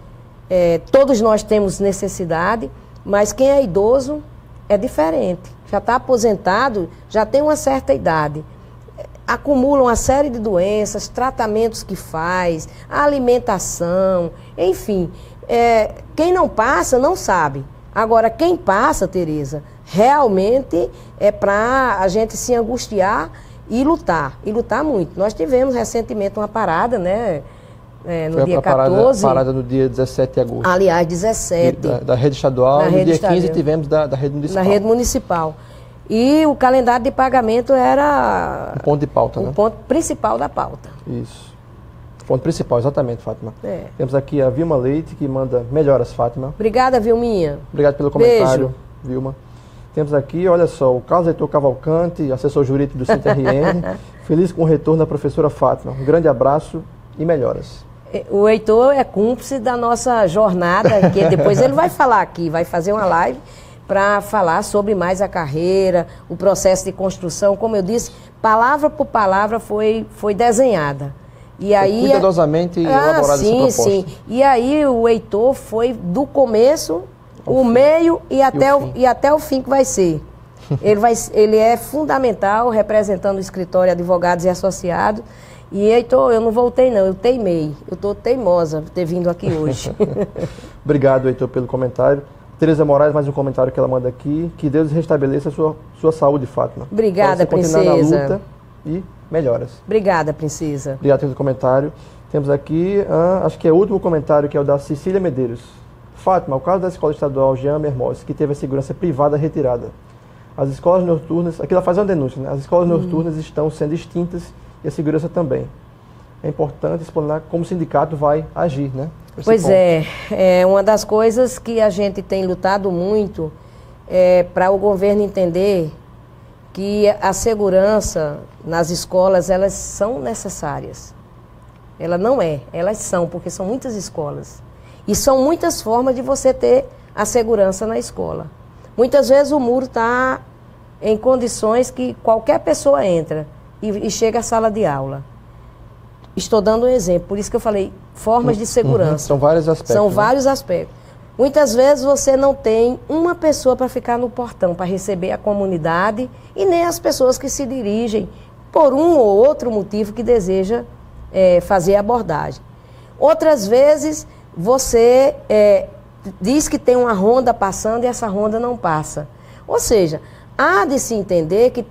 todos nós temos necessidade, mas quem é idoso é diferente. Já está aposentado, já tem uma certa idade. Acumula uma série de doenças, tratamentos que faz, alimentação, enfim. Quem não passa, não sabe. Agora, quem passa, Tereza, realmente é para a gente se angustiar e lutar muito. Nós tivemos recentemente uma parada, né? No dia 14. Parada no dia 17 de agosto. Aliás, 17. Da rede estadual. No dia 15 tivemos da rede municipal. Na rede municipal. E o calendário de pagamento era... Um ponto de pauta, né? O ponto principal da pauta. Isso. Ponto principal, exatamente, Fátima. Temos aqui a Vilma Leite, que manda melhoras, Fátima. Obrigada, Vilminha. Obrigado pelo comentário, Beijo. Vilma. Temos aqui, olha só, o Carlos Heitor Cavalcante, assessor jurídico do CINTE-RN. Feliz com o retorno da professora Fátima. Um grande abraço e melhoras. O Heitor é cúmplice da nossa jornada, que depois ele vai falar aqui, vai fazer uma live para falar sobre mais a carreira, o processo de construção. Como eu disse, palavra por palavra foi desenhada. E aí, cuidadosamente elaborada essa proposta. Sim. E aí o Heitor foi do começo, o meio e até o fim que vai ser. Ele é fundamental, representando o escritório Advogados e Associados. E, Heitor, eu não voltei não, eu teimei. Eu estou teimosa por ter vindo aqui hoje. Obrigado, Heitor, pelo comentário. Tereza Moraes, mais um comentário que ela manda aqui. Que Deus restabeleça a sua saúde, Fátima. Obrigada, princesa. Continuar na luta e melhoras. Obrigada, princesa. Obrigado pelo comentário. Temos aqui, acho que é o último comentário, que é o da Cecília Medeiros. Fátima, o caso da Escola Estadual Jean Mermoz, que teve a segurança privada retirada. As escolas noturnas, aqui ela faz uma denúncia, né? As escolas noturnas estão sendo extintas e a segurança também. É importante explanar como o sindicato vai agir, né? Pois é uma das coisas que a gente tem lutado muito para o governo entender que a segurança nas escolas, elas são necessárias. Ela não elas são, porque são muitas escolas. E são muitas formas de você ter a segurança na escola. Muitas vezes o muro está em condições que qualquer pessoa entra e chega à sala de aula. Estou dando um exemplo, por isso que eu falei formas de segurança. São vários aspectos. São vários aspectos. Muitas vezes você não tem uma pessoa para ficar no portão, para receber a comunidade e nem as pessoas que se dirigem por um ou outro motivo que deseja fazer a abordagem. Outras vezes você diz que tem uma ronda passando e essa ronda não passa. Ou seja, há de se entender que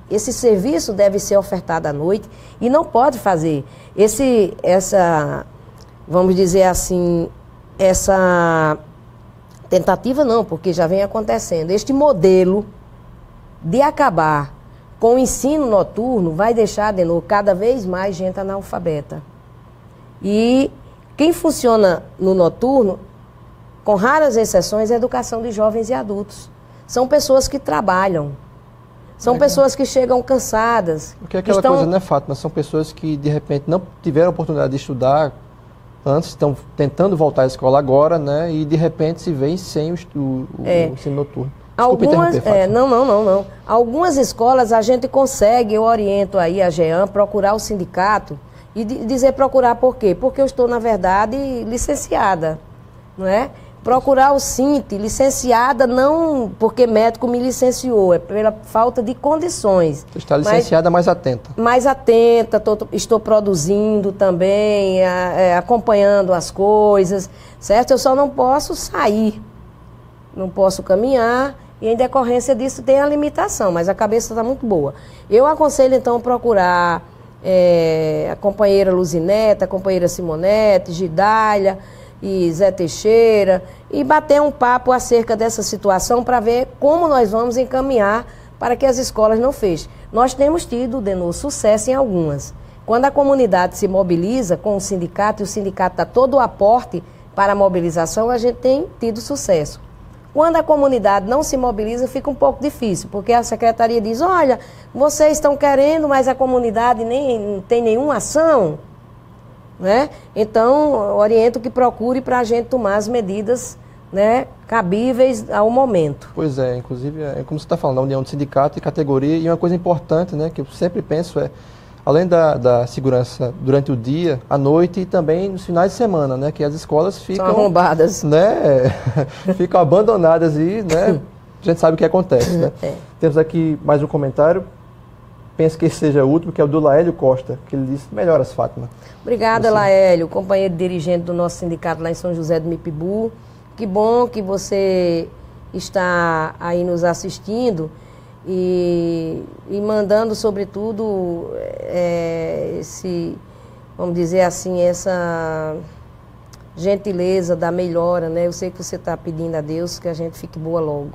esse serviço deve ser ofertado à noite e não pode fazer vamos dizer assim, essa tentativa não, porque já vem acontecendo. Este modelo de acabar com o ensino noturno vai deixar, de novo, cada vez mais gente analfabeta. E quem funciona no noturno, com raras exceções, é a educação de jovens e adultos. São pessoas que trabalham. São pessoas que chegam cansadas. Porque aquela coisa, né, Fátima? São pessoas que, de repente, não tiveram a oportunidade de estudar antes, estão tentando voltar à escola agora, né? E, de repente, se veem sem o ensino noturno. Não. Algumas escolas a gente consegue, eu oriento aí a GEAN, procurar o sindicato e dizer procurar por quê? Porque eu estou, na verdade, licenciada, não é? Procurar o SINT, licenciada não porque médico me licenciou, é pela falta de condições. Você está licenciada, mais atenta. Mais atenta, estou produzindo também, acompanhando as coisas, certo? Eu só não posso sair, não posso caminhar, e em decorrência disso tem a limitação, mas a cabeça está muito boa. Eu aconselho, então, procurar a companheira Luzinete, a companheira Simonete, Gidália e Zé Teixeira, e bater um papo acerca dessa situação para ver como nós vamos encaminhar para que as escolas não fechem. Nós temos tido, Denô, sucesso em algumas. Quando a comunidade se mobiliza com o sindicato, e o sindicato dá todo o aporte para a mobilização, a gente tem tido sucesso. Quando a comunidade não se mobiliza, fica um pouco difícil, porque a secretaria diz, olha, vocês estão querendo, mas a comunidade nem tem nenhuma ação. Né? Então, oriento que procure para a gente tomar as medidas, né, cabíveis ao momento. Pois é, inclusive, como você está falando, a união de sindicato e categoria, e uma coisa importante, né, que eu sempre penso além da segurança durante o dia, à noite e também nos finais de semana, né, que as escolas ficam... São arrombadas. Né, ficam abandonadas e, né, a gente sabe o que acontece. Né? Temos aqui mais um comentário. Penso que esse seja o último, que é o do Laélio Costa, que ele disse, melhoras, Fátima. Obrigada, Laélio, companheiro dirigente do nosso sindicato lá em São José do Mipibu. Que bom que você está aí nos assistindo e mandando, sobretudo, vamos dizer assim, essa gentileza da melhora, né? Eu sei que você está pedindo a Deus que a gente fique boa logo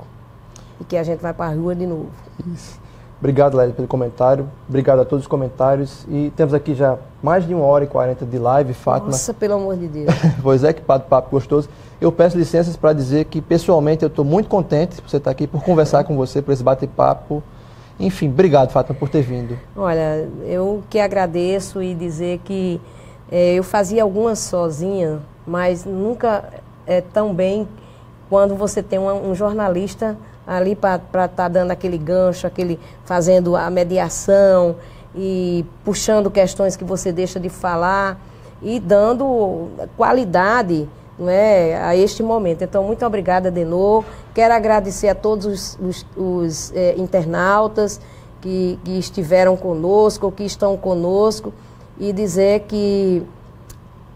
e que a gente vai para a rua de novo. Isso. Obrigado, Lélia, pelo comentário. Obrigado a todos os comentários. E temos aqui já mais de 1h40 de live, Fátima. Nossa, pelo amor de Deus. Pois é, que papo gostoso. Eu peço licenças para dizer que, pessoalmente, eu estou muito contente por você estar aqui, por conversar com você, por esse bate-papo. Enfim, obrigado, Fátima, por ter vindo. Olha, eu que agradeço e dizer que eu fazia algumas sozinha, mas nunca é tão bem quando você tem um jornalista ali para estar dando aquele gancho, fazendo a mediação e puxando questões que você deixa de falar e dando qualidade, não é, a este momento. Então, muito obrigada, Denô. Quero agradecer a todos os internautas que estiveram conosco, que estão conosco, e dizer que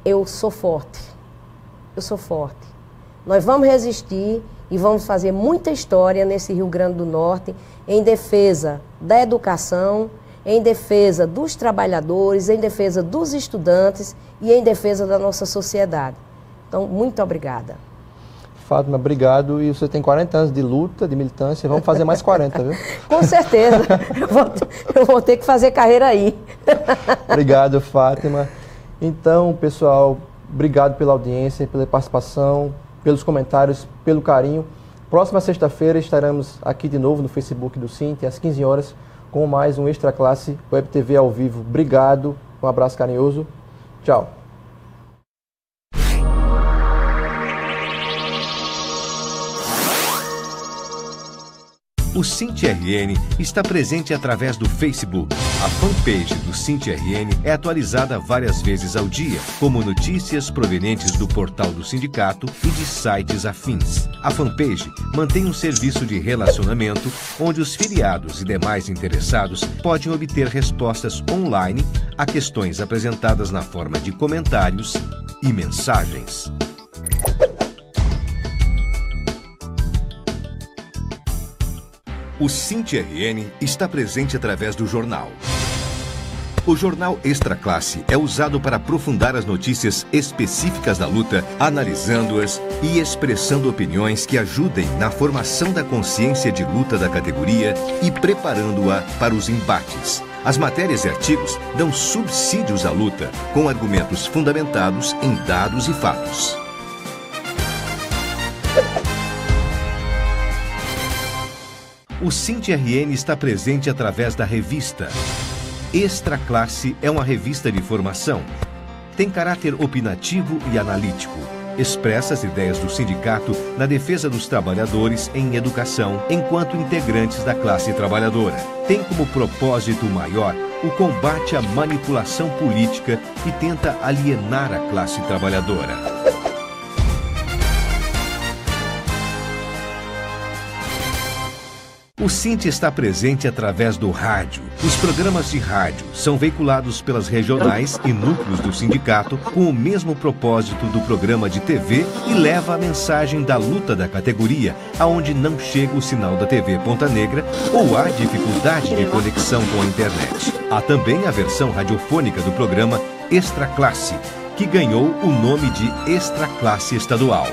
eu sou forte. Eu sou forte. Nós vamos resistir e vamos fazer muita história nesse Rio Grande do Norte em defesa da educação, em defesa dos trabalhadores, em defesa dos estudantes e em defesa da nossa sociedade. Então, muito obrigada. Fátima, obrigado. E você tem 40 anos de luta, de militância. Vamos fazer mais 40, viu? Com certeza. Eu vou ter que fazer carreira aí. Obrigado, Fátima. Então, pessoal, obrigado pela audiência, pela participação, pelos comentários, pelo carinho. Próxima sexta-feira estaremos aqui de novo no Facebook do Sint, às 15 horas, com mais um Extra Classe Web TV ao vivo. Obrigado, um abraço carinhoso. Tchau. O SINT-RN está presente através do Facebook. A fanpage do SINT-RN é atualizada várias vezes ao dia, como notícias provenientes do portal do sindicato e de sites afins. A fanpage mantém um serviço de relacionamento onde os filiados e demais interessados podem obter respostas online a questões apresentadas na forma de comentários e mensagens. O SINT-RN está presente através do jornal. O jornal Extra Classe é usado para aprofundar as notícias específicas da luta, analisando-as e expressando opiniões que ajudem na formação da consciência de luta da categoria e preparando-a para os embates. As matérias e artigos dão subsídios à luta, com argumentos fundamentados em dados e fatos. O SINT-RN está presente através da revista. Extra Classe é uma revista de formação. Tem caráter opinativo e analítico. Expressa as ideias do sindicato na defesa dos trabalhadores em educação, enquanto integrantes da classe trabalhadora. Tem como propósito maior o combate à manipulação política e tenta alienar a classe trabalhadora. O SINT está presente através do rádio. Os programas de rádio são veiculados pelas regionais e núcleos do sindicato com o mesmo propósito do programa de TV e leva a mensagem da luta da categoria aonde não chega o sinal da TV Ponta Negra ou há dificuldade de conexão com a internet. Há também a versão radiofônica do programa Extra Classe, que ganhou o nome de Extra Classe Estadual.